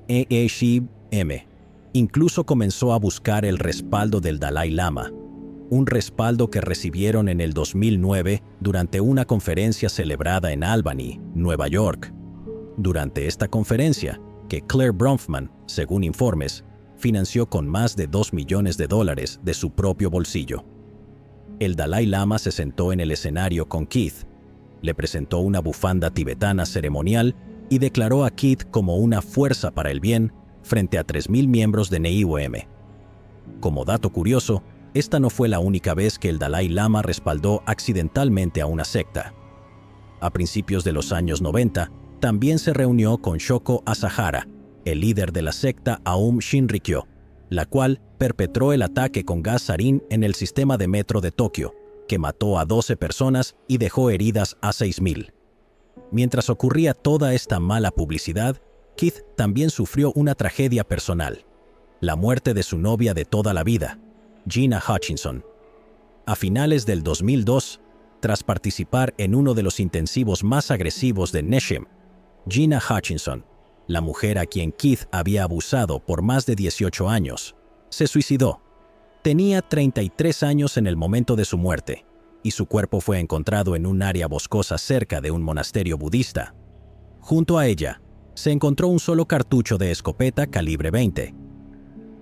NXIVM Incluso comenzó a buscar el respaldo del Dalai Lama, un respaldo que recibieron en el 2009 durante una conferencia celebrada en Albany, Nueva York. Durante esta conferencia, que Claire Bronfman, según informes, financió con más de $2 millones de su propio bolsillo. El Dalai Lama se sentó en el escenario con Keith, le presentó una bufanda tibetana ceremonial y declaró a Keith como una fuerza para el bien frente a 3.000 miembros de NIOM. Como dato curioso, esta no fue la única vez que el Dalai Lama respaldó accidentalmente a una secta. A principios de los años 90, también se reunió con Shoko Asahara, el líder de la secta Aum Shinrikyo, la cual perpetró el ataque con gas sarín en el sistema de metro de Tokio, que mató a 12 personas y dejó heridas a 6.000. Mientras ocurría toda esta mala publicidad, Keith también sufrió una tragedia personal, la muerte de su novia de toda la vida, Gina Hutchinson. A finales del 2002, tras participar en uno de los intensivos más agresivos de Neshim, Gina Hutchinson, la mujer a quien Keith había abusado por más de 18 años, se suicidó. Tenía 33 años en el momento de su muerte, y su cuerpo fue encontrado en un área boscosa cerca de un monasterio budista. Junto a ella, se encontró un solo cartucho de escopeta calibre 20.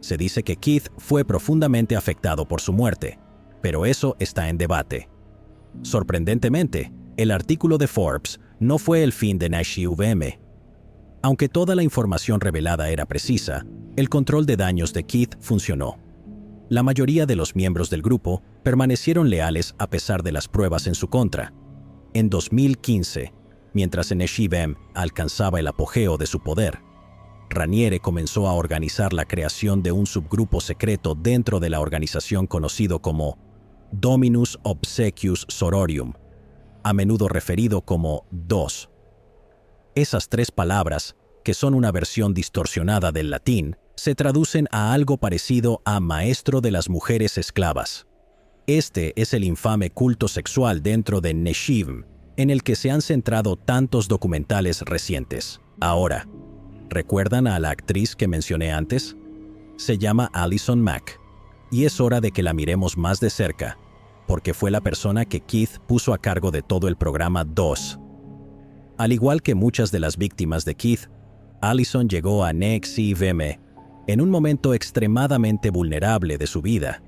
Se dice que Keith fue profundamente afectado por su muerte, pero eso está en debate. Sorprendentemente, el artículo de Forbes no fue el fin de NIOM. Aunque toda la información revelada era precisa, el control de daños de Keith funcionó. La mayoría de los miembros del grupo permanecieron leales a pesar de las pruebas en su contra. En 2015, mientras NIOM alcanzaba el apogeo de su poder, Raniere comenzó a organizar la creación de un subgrupo secreto dentro de la organización conocido como Dominus Obsequius Sororium, a menudo referido como DOS. Esas tres palabras, que son una versión distorsionada del latín, se traducen a algo parecido a maestro de las mujeres esclavas. Este es el infame culto sexual dentro de NIOM, en el que se han centrado tantos documentales recientes. Ahora, ¿recuerdan a la actriz que mencioné antes? Se llama Allison Mack, y es hora de que la miremos más de cerca, porque fue la persona que Keith puso a cargo de todo el programa DOS. Al igual que muchas de las víctimas de Keith, Allison llegó a NIOM en un momento extremadamente vulnerable de su vida.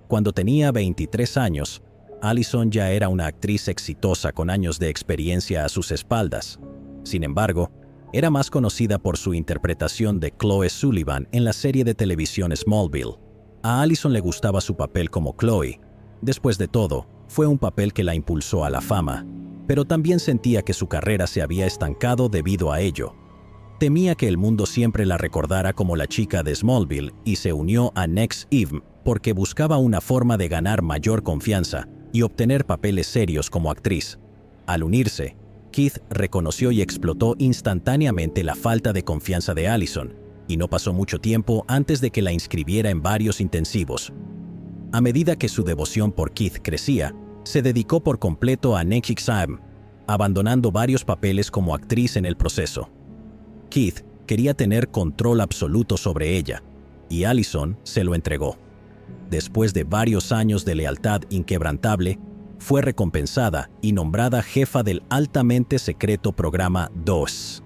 Cuando tenía 23 años, Allison ya era una actriz exitosa con años de experiencia a sus espaldas. Sin embargo, era más conocida por su interpretación de Chloe Sullivan en la serie de televisión Smallville. A Allison le gustaba su papel como Chloe. Después de todo, fue un papel que la impulsó a la fama, pero también sentía que su carrera se había estancado debido a ello. Temía que el mundo siempre la recordara como la chica de Smallville y se unió a NIOM porque buscaba una forma de ganar mayor confianza y obtener papeles serios como actriz. Al unirse, Keith reconoció y explotó instantáneamente la falta de confianza de Allison, y no pasó mucho tiempo antes de que la inscribiera en varios intensivos. A medida que su devoción por Keith crecía, se dedicó por completo a NIOM, abandonando varios papeles como actriz en el proceso. Keith quería tener control absoluto sobre ella, y Allison se lo entregó. Después de varios años de lealtad inquebrantable, fue recompensada y nombrada jefa del altamente secreto programa DOS.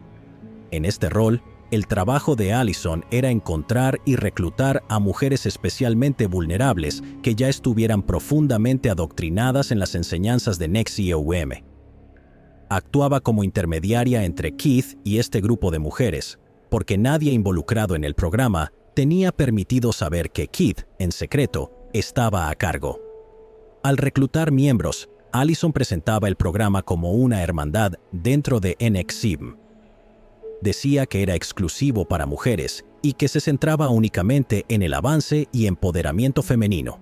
En este rol, el trabajo de Allison era encontrar y reclutar a mujeres especialmente vulnerables que ya estuvieran profundamente adoctrinadas en las enseñanzas de NIOM. Actuaba como intermediaria entre Keith y este grupo de mujeres, porque nadie involucrado en el programa tenía permitido saber que Keith, en secreto, estaba a cargo. Al reclutar miembros, Allison presentaba el programa como una hermandad dentro de NIOM. Decía que era exclusivo para mujeres y que se centraba únicamente en el avance y empoderamiento femenino.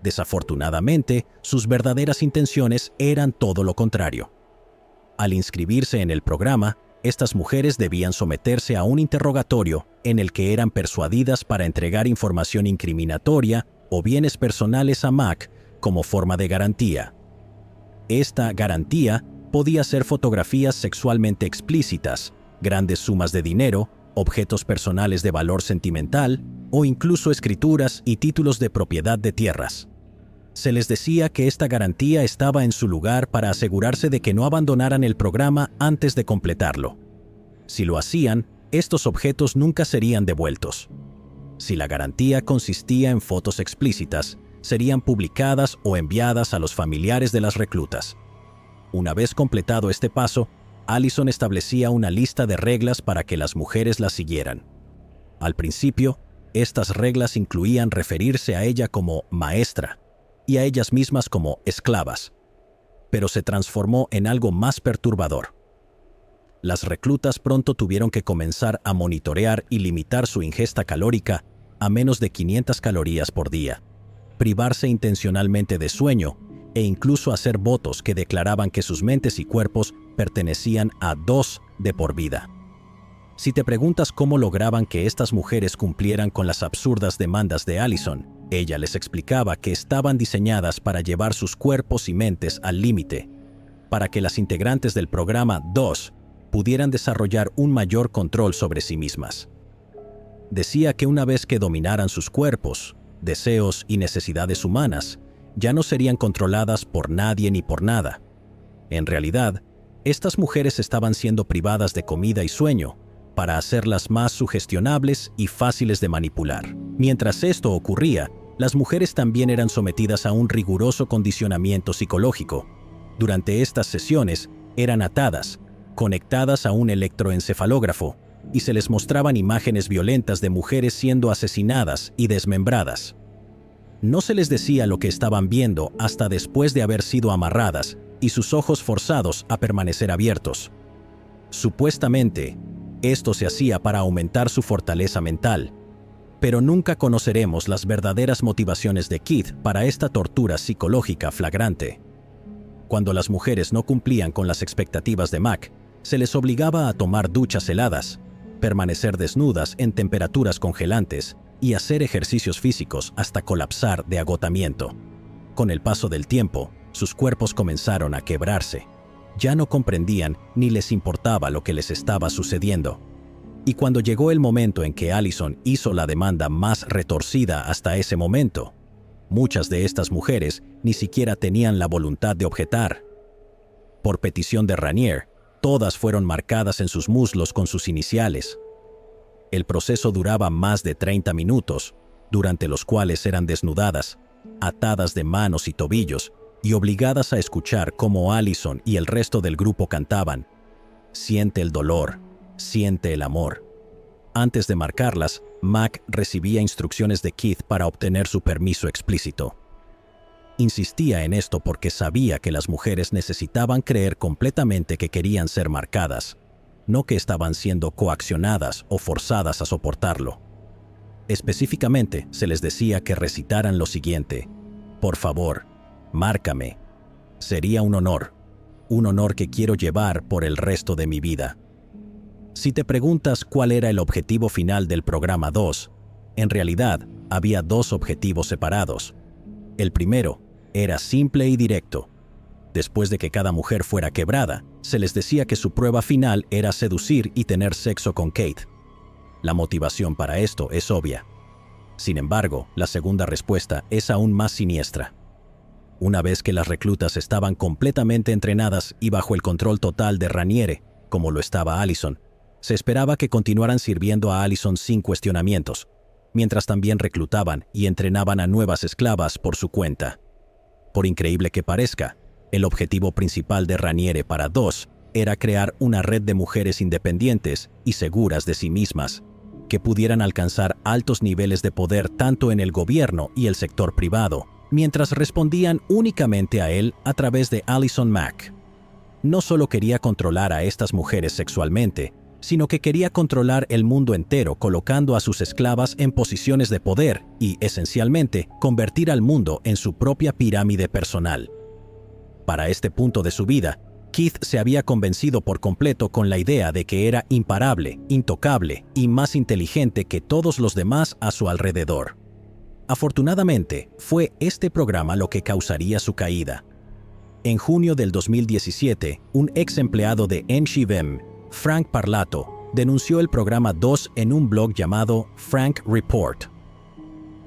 Desafortunadamente, sus verdaderas intenciones eran todo lo contrario. Al inscribirse en el programa, estas mujeres debían someterse a un interrogatorio en el que eran persuadidas para entregar información incriminatoria o bienes personales a Mac como forma de garantía. Esta garantía podía ser fotografías sexualmente explícitas, grandes sumas de dinero objetos personales de valor sentimental o incluso escrituras y títulos de propiedad de tierras. Se les decía que esta garantía estaba en su lugar para asegurarse de que no abandonaran el programa antes de completarlo. Si lo hacían, estos objetos nunca serían devueltos. Si la garantía consistía en fotos explícitas, serían publicadas o enviadas a los familiares de las reclutas. Una vez completado este paso, Allison establecía una lista de reglas para que las mujeres las siguieran. Al principio, estas reglas incluían referirse a ella como maestra y a ellas mismas como esclavas, pero se transformó en algo más perturbador. Las reclutas pronto tuvieron que comenzar a monitorear y limitar su ingesta calórica a menos de 500 calorías por día, privarse intencionalmente de sueño e incluso hacer votos que declaraban que sus mentes y cuerpos pertenecían a dos de por vida. Si te preguntas cómo lograban que estas mujeres cumplieran con las absurdas demandas de Allison, ella les explicaba que estaban diseñadas para llevar sus cuerpos y mentes al límite, para que las integrantes del programa 2 pudieran desarrollar un mayor control sobre sí mismas. Decía que una vez que dominaran sus cuerpos, deseos y necesidades humanas, ya no serían controladas por nadie ni por nada. En realidad, estas mujeres estaban siendo privadas de comida y sueño para hacerlas más sugestionables y fáciles de manipular. Mientras esto ocurría, las mujeres también eran sometidas a un riguroso condicionamiento psicológico. Durante estas sesiones, eran atadas, conectadas a un electroencefalógrafo, y se les mostraban imágenes violentas de mujeres siendo asesinadas y desmembradas. No se les decía lo que estaban viendo hasta después de haber sido amarradas y sus ojos forzados a permanecer abiertos. Supuestamente, esto se hacía para aumentar su fortaleza mental, pero nunca conoceremos las verdaderas motivaciones de Keith para esta tortura psicológica flagrante. Cuando las mujeres no cumplían con las expectativas de Mac, se les obligaba a tomar duchas heladas, permanecer desnudas en temperaturas congelantes y hacer ejercicios físicos hasta colapsar de agotamiento. Con el paso del tiempo, sus cuerpos comenzaron a quebrarse. Ya no comprendían ni les importaba lo que les estaba sucediendo. Y cuando llegó el momento en que Allison hizo la demanda más retorcida hasta ese momento, muchas de estas mujeres ni siquiera tenían la voluntad de objetar. Por petición de Raniere, todas fueron marcadas en sus muslos con sus iniciales. El proceso duraba más de 30 minutos, durante los cuales eran desnudadas, atadas de manos y tobillos y obligadas a escuchar cómo Allison y el resto del grupo cantaban: «Siente el dolor, siente el amor». Antes de marcarlas, Mac recibía instrucciones de Keith para obtener su permiso explícito. Insistía en esto porque sabía que las mujeres necesitaban creer completamente que querían ser marcadas, no que estaban siendo coaccionadas o forzadas a soportarlo. Específicamente, se les decía que recitaran lo siguiente: «Por favor, márcame. Sería un honor que quiero llevar por el resto de mi vida». Si te preguntas cuál era el objetivo final del programa 2, en realidad había dos objetivos separados. El primero era simple y directo. Después de que cada mujer fuera quebrada, se les decía que su prueba final era seducir y tener sexo con Kate. La motivación para esto es obvia. Sin embargo, la segunda respuesta es aún más siniestra. Una vez que las reclutas estaban completamente entrenadas y bajo el control total de Raniere, como lo estaba Allison, se esperaba que continuaran sirviendo a Allison sin cuestionamientos, mientras también reclutaban y entrenaban a nuevas esclavas por su cuenta. Por increíble que parezca, el objetivo principal de Raniere para 2 era crear una red de mujeres independientes y seguras de sí mismas, que pudieran alcanzar altos niveles de poder tanto en el gobierno y el sector privado, mientras respondían únicamente a él a través de Allison Mack. No solo quería controlar a estas mujeres sexualmente, sino que quería controlar el mundo entero colocando a sus esclavas en posiciones de poder y, esencialmente, convertir al mundo en su propia pirámide personal. Para este punto de su vida, Keith se había convencido por completo con la idea de que era imparable, intocable y más inteligente que todos los demás a su alrededor. Afortunadamente, fue este programa lo que causaría su caída. En junio del 2017, un ex empleado de Enshivem, Frank Parlato, denunció el programa 2 en un blog llamado Frank Report.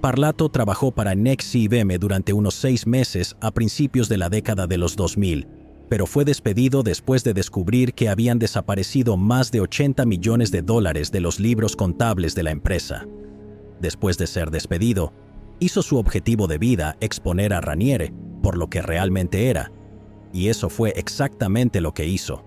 Parlato trabajó para NXIVM durante unos 6 meses a principios de la década de los 2000, pero fue despedido después de descubrir que habían desaparecido más de $80 millones de los libros contables de la empresa. Después de ser despedido, hizo su objetivo de vida exponer a Raniere por lo que realmente era, y eso fue exactamente lo que hizo.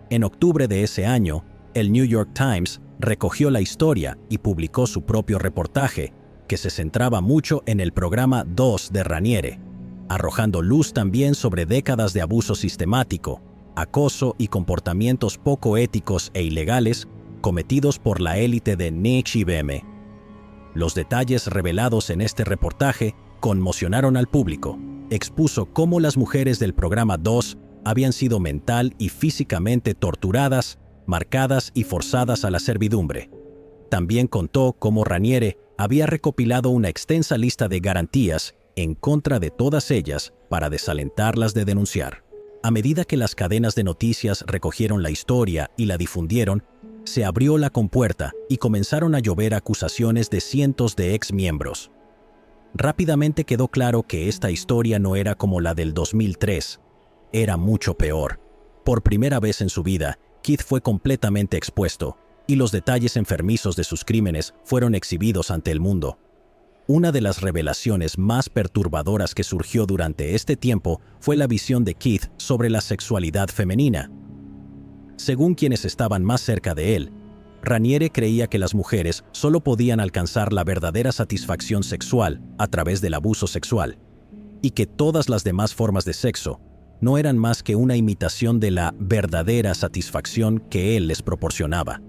En octubre de ese año, el New York Times recogió la historia y publicó su propio reportaje, que se centraba mucho en el programa 2 de Raniere, arrojando luz también sobre décadas de abuso sistemático, acoso y comportamientos poco éticos e ilegales cometidos por la élite de NXIVM. Los detalles revelados en este reportaje conmocionaron al público. Expuso cómo las mujeres del programa 2 habían sido mental y físicamente torturadas, marcadas y forzadas a la servidumbre. También contó cómo Raniere había recopilado una extensa lista de garantías en contra de todas ellas para desalentarlas de denunciar. A medida que las cadenas de noticias recogieron la historia y la difundieron, se abrió la compuerta y comenzaron a llover acusaciones de cientos de exmiembros. Rápidamente quedó claro que esta historia no era como la del 2003, era mucho peor. Por primera vez en su vida, Keith fue completamente expuesto, y los detalles enfermizos de sus crímenes fueron exhibidos ante el mundo. Una de las revelaciones más perturbadoras que surgió durante este tiempo fue la visión de Keith sobre la sexualidad femenina. Según quienes estaban más cerca de él, Raniere creía que las mujeres solo podían alcanzar la verdadera satisfacción sexual a través del abuso sexual, y que todas las demás formas de sexo no eran más que una imitación de la verdadera satisfacción que él les proporcionaba.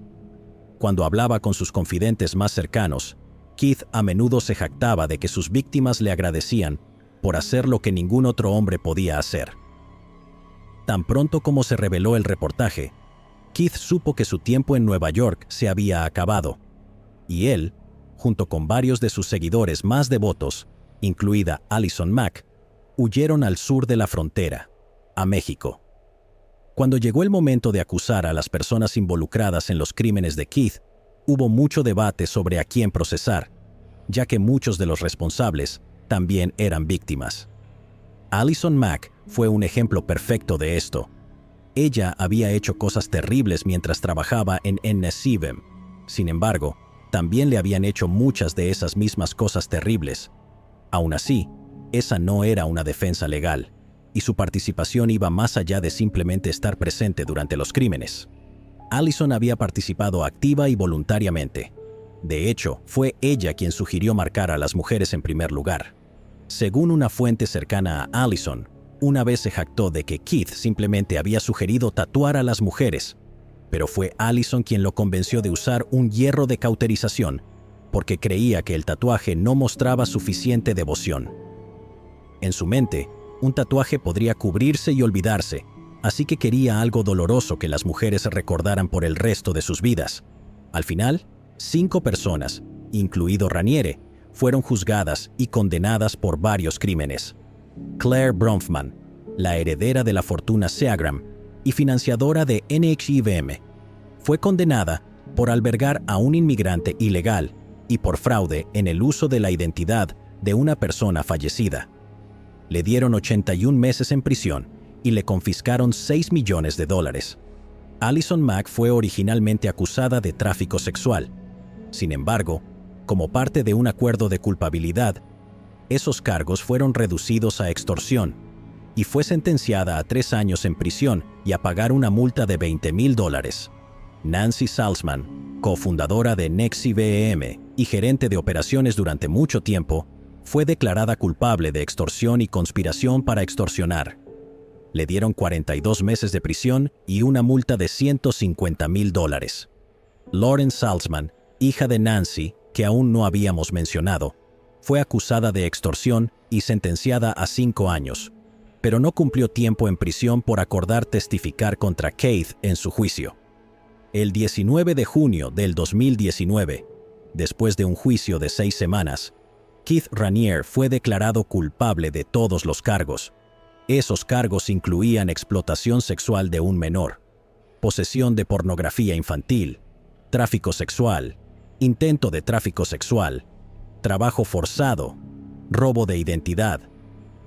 Cuando hablaba con sus confidentes más cercanos, Keith a menudo se jactaba de que sus víctimas le agradecían por hacer lo que ningún otro hombre podía hacer. Tan pronto como se reveló el reportaje, Keith supo que su tiempo en Nueva York se había acabado, y él, junto con varios de sus seguidores más devotos, incluida Allison Mack, huyeron al sur de la frontera, a México. Cuando llegó el momento de acusar a las personas involucradas en los crímenes de Keith, hubo mucho debate sobre a quién procesar, ya que muchos de los responsables también eran víctimas. Allison Mack fue un ejemplo perfecto de esto. Ella había hecho cosas terribles mientras trabajaba en NXIVM. Sin embargo, también le habían hecho muchas de esas mismas cosas terribles. Aún así, esa no era una defensa legal, y su participación iba más allá de simplemente estar presente durante los crímenes. Allison había participado activa y voluntariamente. De hecho, fue ella quien sugirió marcar a las mujeres en primer lugar. Según una fuente cercana a Allison, una vez se jactó de que Keith simplemente había sugerido tatuar a las mujeres, pero fue Allison quien lo convenció de usar un hierro de cauterización, porque creía que el tatuaje no mostraba suficiente devoción. En su mente, un tatuaje podría cubrirse y olvidarse, así que quería algo doloroso que las mujeres recordaran por el resto de sus vidas. Al final, 5 personas, incluido Raniere, fueron juzgadas y condenadas por varios crímenes. Claire Bronfman, la heredera de la fortuna Seagram y financiadora de NXIVM, fue condenada por albergar a un inmigrante ilegal y por fraude en el uso de la identidad de una persona fallecida. Le dieron 81 meses en prisión y le confiscaron $6 millones. Allison Mack fue originalmente acusada de tráfico sexual. Sin embargo, como parte de un acuerdo de culpabilidad, esos cargos fueron reducidos a extorsión y fue sentenciada a 3 años en prisión y a pagar una multa de $20,000. Nancy Salzman, cofundadora de NXIVM y gerente de operaciones durante mucho tiempo, fue declarada culpable de extorsión y conspiración para extorsionar. Le dieron 42 meses de prisión y una multa de $150,000. Lauren Salzman, hija de Nancy, que aún no habíamos mencionado, fue acusada de extorsión y sentenciada a 5 años, pero no cumplió tiempo en prisión por acordar testificar contra Keith en su juicio. El 19 de junio del 2019, después de un juicio de 6 semanas, Keith Raniere fue declarado culpable de todos los cargos. Esos cargos incluían explotación sexual de un menor, posesión de pornografía infantil, tráfico sexual, intento de tráfico sexual, trabajo forzado, robo de identidad,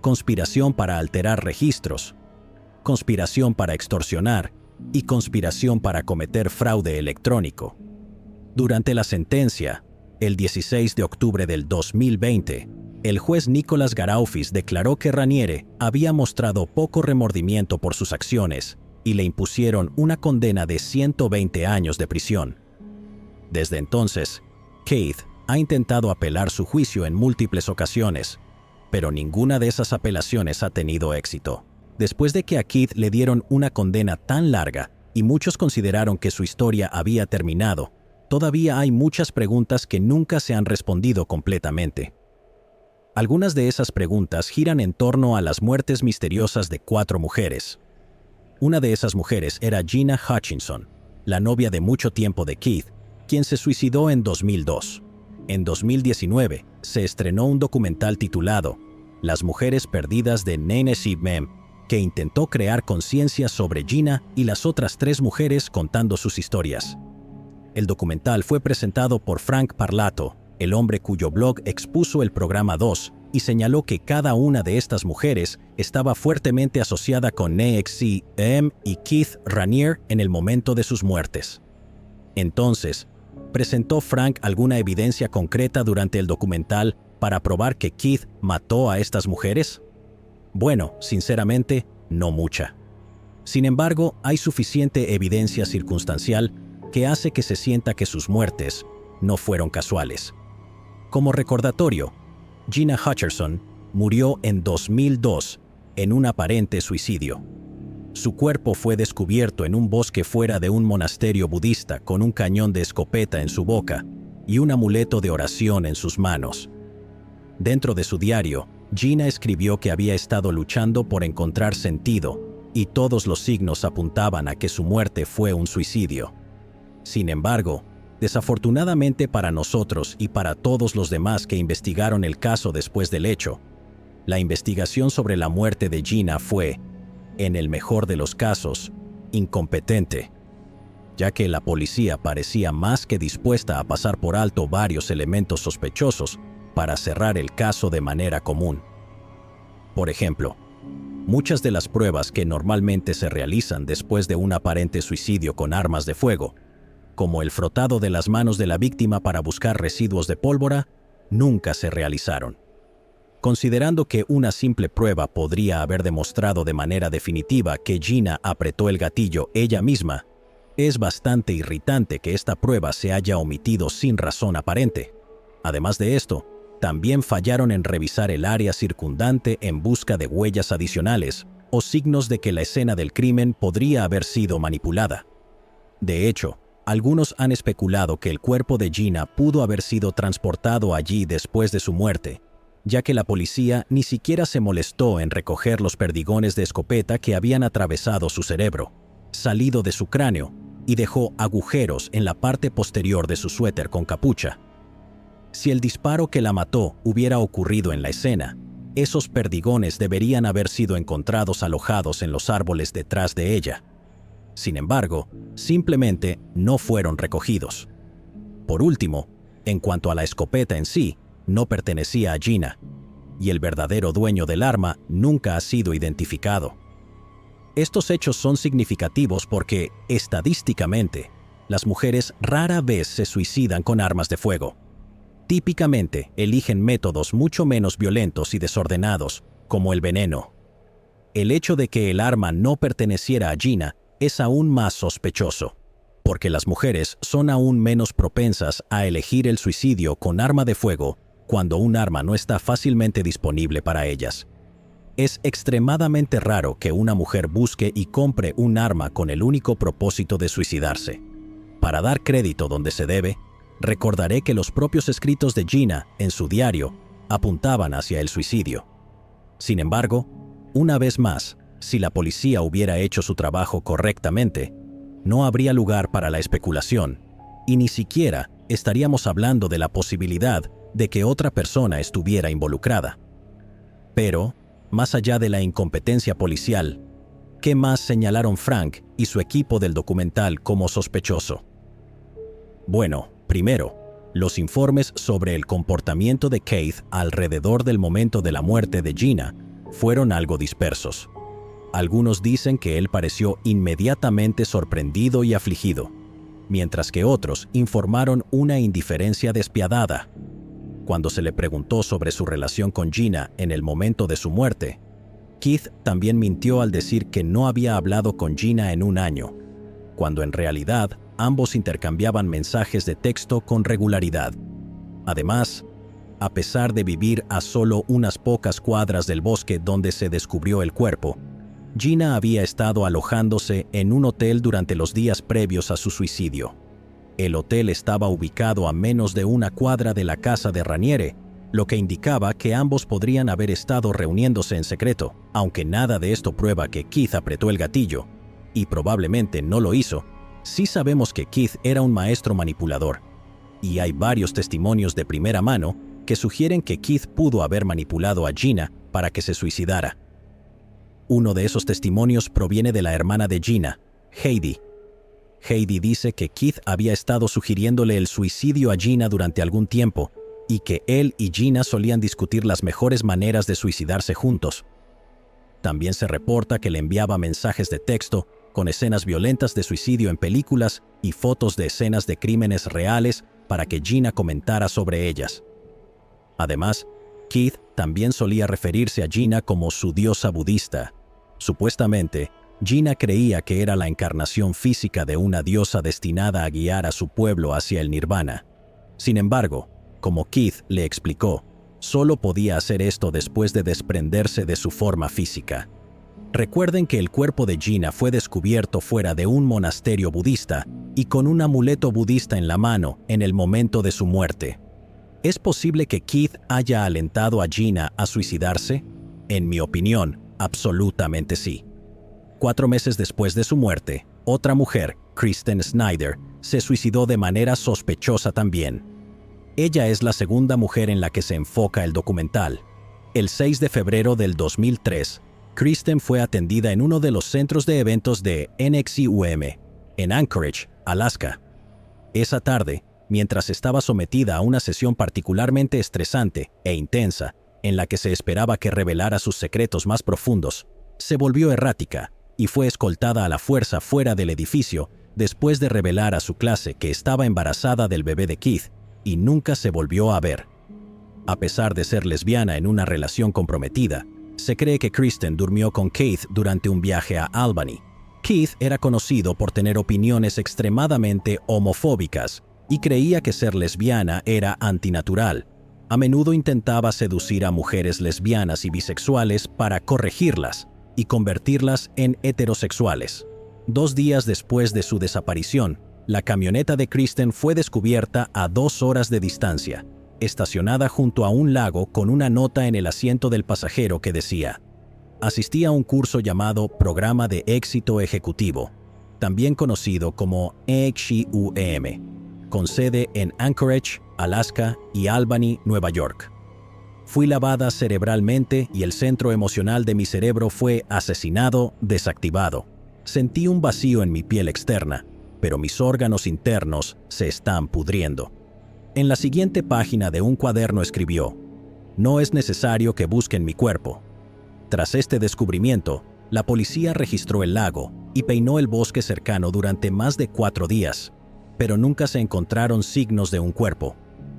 conspiración para alterar registros, conspiración para extorsionar y conspiración para cometer fraude electrónico. Durante la sentencia, el 16 de octubre del 2020, el juez Nicholas Garaufis declaró que Raniere había mostrado poco remordimiento por sus acciones y le impusieron una condena de 120 años de prisión. Desde entonces, Keith ha intentado apelar su juicio en múltiples ocasiones, pero ninguna de esas apelaciones ha tenido éxito. Después de que a Keith le dieron una condena tan larga y muchos consideraron que su historia había terminado, todavía hay muchas preguntas que nunca se han respondido completamente. Algunas de esas preguntas giran en torno a las muertes misteriosas de 4 mujeres. Una de esas mujeres era Gina Hutchinson, la novia de mucho tiempo de Keith, quien se suicidó en 2002. En 2019, se estrenó un documental titulado Las mujeres perdidas de Nene Mem, que intentó crear conciencia sobre Gina y las otras 3 mujeres contando sus historias. El documental fue presentado por Frank Parlato, el hombre cuyo blog expuso el programa 2 y señaló que cada una de estas mujeres estaba fuertemente asociada con NXIVM y Keith Raniere en el momento de sus muertes. Entonces, ¿presentó Frank alguna evidencia concreta durante el documental para probar que Keith mató a estas mujeres? Bueno, sinceramente, no mucha. Sin embargo, hay suficiente evidencia circunstancial que hace que se sienta que sus muertes no fueron casuales. Como recordatorio, Gina Hutcherson murió en 2002 en un aparente suicidio. Su cuerpo fue descubierto en un bosque fuera de un monasterio budista con un cañón de escopeta en su boca y un amuleto de oración en sus manos. Dentro de su diario, Gina escribió que había estado luchando por encontrar sentido y todos los signos apuntaban a que su muerte fue un suicidio. Sin embargo, desafortunadamente para nosotros y para todos los demás que investigaron el caso después del hecho, la investigación sobre la muerte de Gina fue, en el mejor de los casos, incompetente, ya que la policía parecía más que dispuesta a pasar por alto varios elementos sospechosos para cerrar el caso de manera común. Por ejemplo, muchas de las pruebas que normalmente se realizan después de un aparente suicidio con armas de fuego, como el frotado de las manos de la víctima para buscar residuos de pólvora, nunca se realizaron. Considerando que una simple prueba podría haber demostrado de manera definitiva que Gina apretó el gatillo ella misma, es bastante irritante que esta prueba se haya omitido sin razón aparente. Además de esto, también fallaron en revisar el área circundante en busca de huellas adicionales o signos de que la escena del crimen podría haber sido manipulada. De hecho, algunos han especulado que el cuerpo de Gina pudo haber sido transportado allí después de su muerte, ya que la policía ni siquiera se molestó en recoger los perdigones de escopeta que habían atravesado su cerebro, salido de su cráneo, y dejó agujeros en la parte posterior de su suéter con capucha. Si el disparo que la mató hubiera ocurrido en la escena, esos perdigones deberían haber sido encontrados alojados en los árboles detrás de ella. Sin embargo, simplemente no fueron recogidos. Por último, en cuanto a la escopeta en sí, no pertenecía a Gina, y el verdadero dueño del arma nunca ha sido identificado. Estos hechos son significativos porque, estadísticamente, las mujeres rara vez se suicidan con armas de fuego. Típicamente eligen métodos mucho menos violentos y desordenados, como el veneno. El hecho de que el arma no perteneciera a Gina es aún más sospechoso, porque las mujeres son aún menos propensas a elegir el suicidio con arma de fuego cuando un arma no está fácilmente disponible para ellas. Es extremadamente raro que una mujer busque y compre un arma con el único propósito de suicidarse. Para dar crédito donde se debe, recordaré que los propios escritos de Gina en su diario apuntaban hacia el suicidio. Sin embargo, una vez más, si la policía hubiera hecho su trabajo correctamente, no habría lugar para la especulación, y ni siquiera estaríamos hablando de la posibilidad de que otra persona estuviera involucrada. Pero, más allá de la incompetencia policial, ¿qué más señalaron Frank y su equipo del documental como sospechoso? Bueno, primero, los informes sobre el comportamiento de Keith alrededor del momento de la muerte de Gina fueron algo dispersos. Algunos dicen que él pareció inmediatamente sorprendido y afligido, mientras que otros informaron una indiferencia despiadada. Cuando se le preguntó sobre su relación con Gina en el momento de su muerte, Keith también mintió al decir que no había hablado con Gina en un año, cuando en realidad ambos intercambiaban mensajes de texto con regularidad. Además, a pesar de vivir a solo unas pocas cuadras del bosque donde se descubrió el cuerpo, Gina había estado alojándose en un hotel durante los días previos a su suicidio. El hotel estaba ubicado a menos de una cuadra de la casa de Raniere, lo que indicaba que ambos podrían haber estado reuniéndose en secreto, aunque nada de esto prueba que Keith apretó el gatillo, y probablemente no lo hizo. Sí sabemos que Keith era un maestro manipulador, y hay varios testimonios de primera mano que sugieren que Keith pudo haber manipulado a Gina para que se suicidara. Uno de esos testimonios proviene de la hermana de Gina, Heidi. Heidi dice que Keith había estado sugiriéndole el suicidio a Gina durante algún tiempo y que él y Gina solían discutir las mejores maneras de suicidarse juntos. También se reporta que le enviaba mensajes de texto con escenas violentas de suicidio en películas y fotos de escenas de crímenes reales para que Gina comentara sobre ellas. Además, Keith también solía referirse a Gina como su diosa budista. Supuestamente, Gina creía que era la encarnación física de una diosa destinada a guiar a su pueblo hacia el nirvana. Sin embargo, como Keith le explicó, solo podía hacer esto después de desprenderse de su forma física. Recuerden que el cuerpo de Gina fue descubierto fuera de un monasterio budista y con un amuleto budista en la mano en el momento de su muerte. ¿Es posible que Keith haya alentado a Gina a suicidarse? En mi opinión, absolutamente sí. 4 meses después de su muerte, otra mujer, Kristen Snyder, se suicidó de manera sospechosa también. Ella es la segunda mujer en la que se enfoca el documental. El 6 de febrero del 2003, Kristen fue atendida en uno de los centros de eventos de NXIVM, en Anchorage, Alaska. Esa tarde, mientras estaba sometida a una sesión particularmente estresante e intensa, en la que se esperaba que revelara sus secretos más profundos, se volvió errática y fue escoltada a la fuerza fuera del edificio después de revelar a su clase que estaba embarazada del bebé de Keith y nunca se volvió a ver. A pesar de ser lesbiana en una relación comprometida, se cree que Kristen durmió con Keith durante un viaje a Albany. Keith era conocido por tener opiniones extremadamente homofóbicas y creía que ser lesbiana era antinatural. A menudo intentaba seducir a mujeres lesbianas y bisexuales para corregirlas y convertirlas en heterosexuales. 2 días después de su desaparición, la camioneta de Kristen fue descubierta a 2 horas de distancia, estacionada junto a un lago con una nota en el asiento del pasajero que decía: asistí a un curso llamado Programa de Éxito Ejecutivo, también conocido como NXIVM, con sede en Anchorage, Alaska y Albany, Nueva York. Fui lavada cerebralmente y el centro emocional de mi cerebro fue asesinado, desactivado. Sentí un vacío en mi piel externa, pero mis órganos internos se están pudriendo. En la siguiente página de un cuaderno escribió: no es necesario que busquen mi cuerpo. Tras este descubrimiento, la policía registró el lago y peinó el bosque cercano durante más de 4 días, pero nunca se encontraron signos de un cuerpo.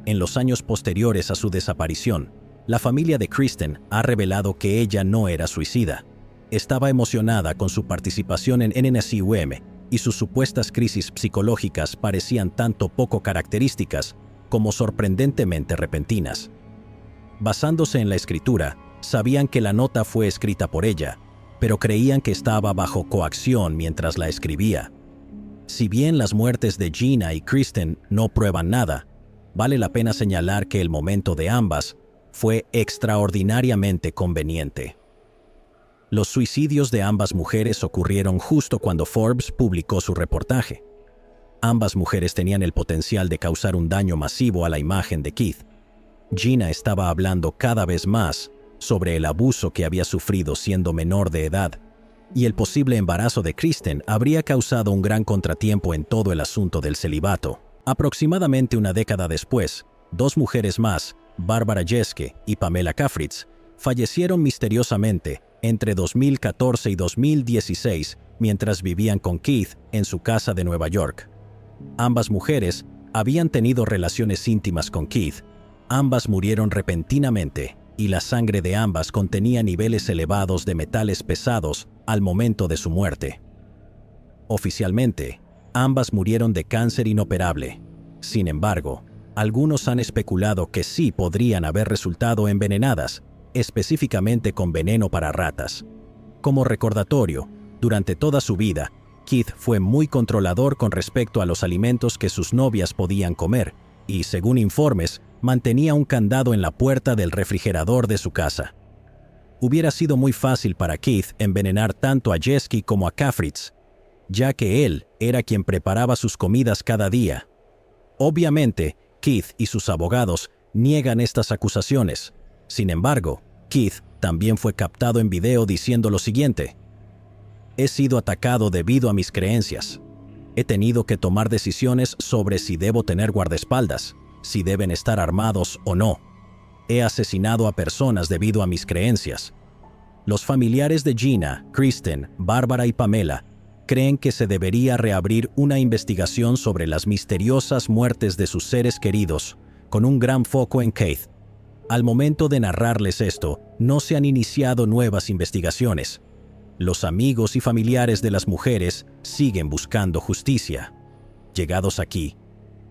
En los años posteriores a su desaparición, la familia de Kristen ha revelado que ella no era suicida. Estaba emocionada con su participación en NXIVM y sus supuestas crisis psicológicas parecían tanto poco características como sorprendentemente repentinas. Basándose en la escritura, sabían que la nota fue escrita por ella, pero creían que estaba bajo coacción mientras la escribía. Si bien las muertes de Gina y Kristen no prueban nada, vale la pena señalar que el momento de ambas fue extraordinariamente conveniente. Los suicidios de ambas mujeres ocurrieron justo cuando Forbes publicó su reportaje. Ambas mujeres tenían el potencial de causar un daño masivo a la imagen de Keith. Gina estaba hablando cada vez más sobre el abuso que había sufrido siendo menor de edad, y el posible embarazo de Kristen habría causado un gran contratiempo en todo el asunto del celibato. Aproximadamente una década después, dos mujeres más, Barbara Jeske y Pamela Kafritz, fallecieron misteriosamente entre 2014 y 2016 mientras vivían con Keith en su casa de Nueva York. Ambas mujeres habían tenido relaciones íntimas con Keith. Ambas murieron repentinamente y la sangre de ambas contenía niveles elevados de metales pesados al momento de su muerte. Oficialmente, ambas murieron de cáncer inoperable. Sin embargo, algunos han especulado que sí podrían haber resultado envenenadas, específicamente con veneno para ratas. Como recordatorio, durante toda su vida, Keith fue muy controlador con respecto a los alimentos que sus novias podían comer y, según informes, mantenía un candado en la puerta del refrigerador de su casa. Hubiera sido muy fácil para Keith envenenar tanto a Jeske como a Kafritz, ya que él era quien preparaba sus comidas cada día. Obviamente, Keith y sus abogados niegan estas acusaciones. Sin embargo, Keith también fue captado en video diciendo lo siguiente: «He sido atacado debido a mis creencias. He tenido que tomar decisiones sobre si debo tener guardaespaldas, si deben estar armados o no. He asesinado a personas debido a mis creencias». Los familiares de Gina, Kristen, Bárbara y Pamela creen que se debería reabrir una investigación sobre las misteriosas muertes de sus seres queridos, con un gran foco en Keith. Al momento de narrarles esto, no se han iniciado nuevas investigaciones. Los amigos y familiares de las mujeres siguen buscando justicia. Llegados aquí,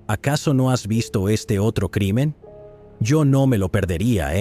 ¿acaso no has visto este otro crimen? Yo no me lo perdería,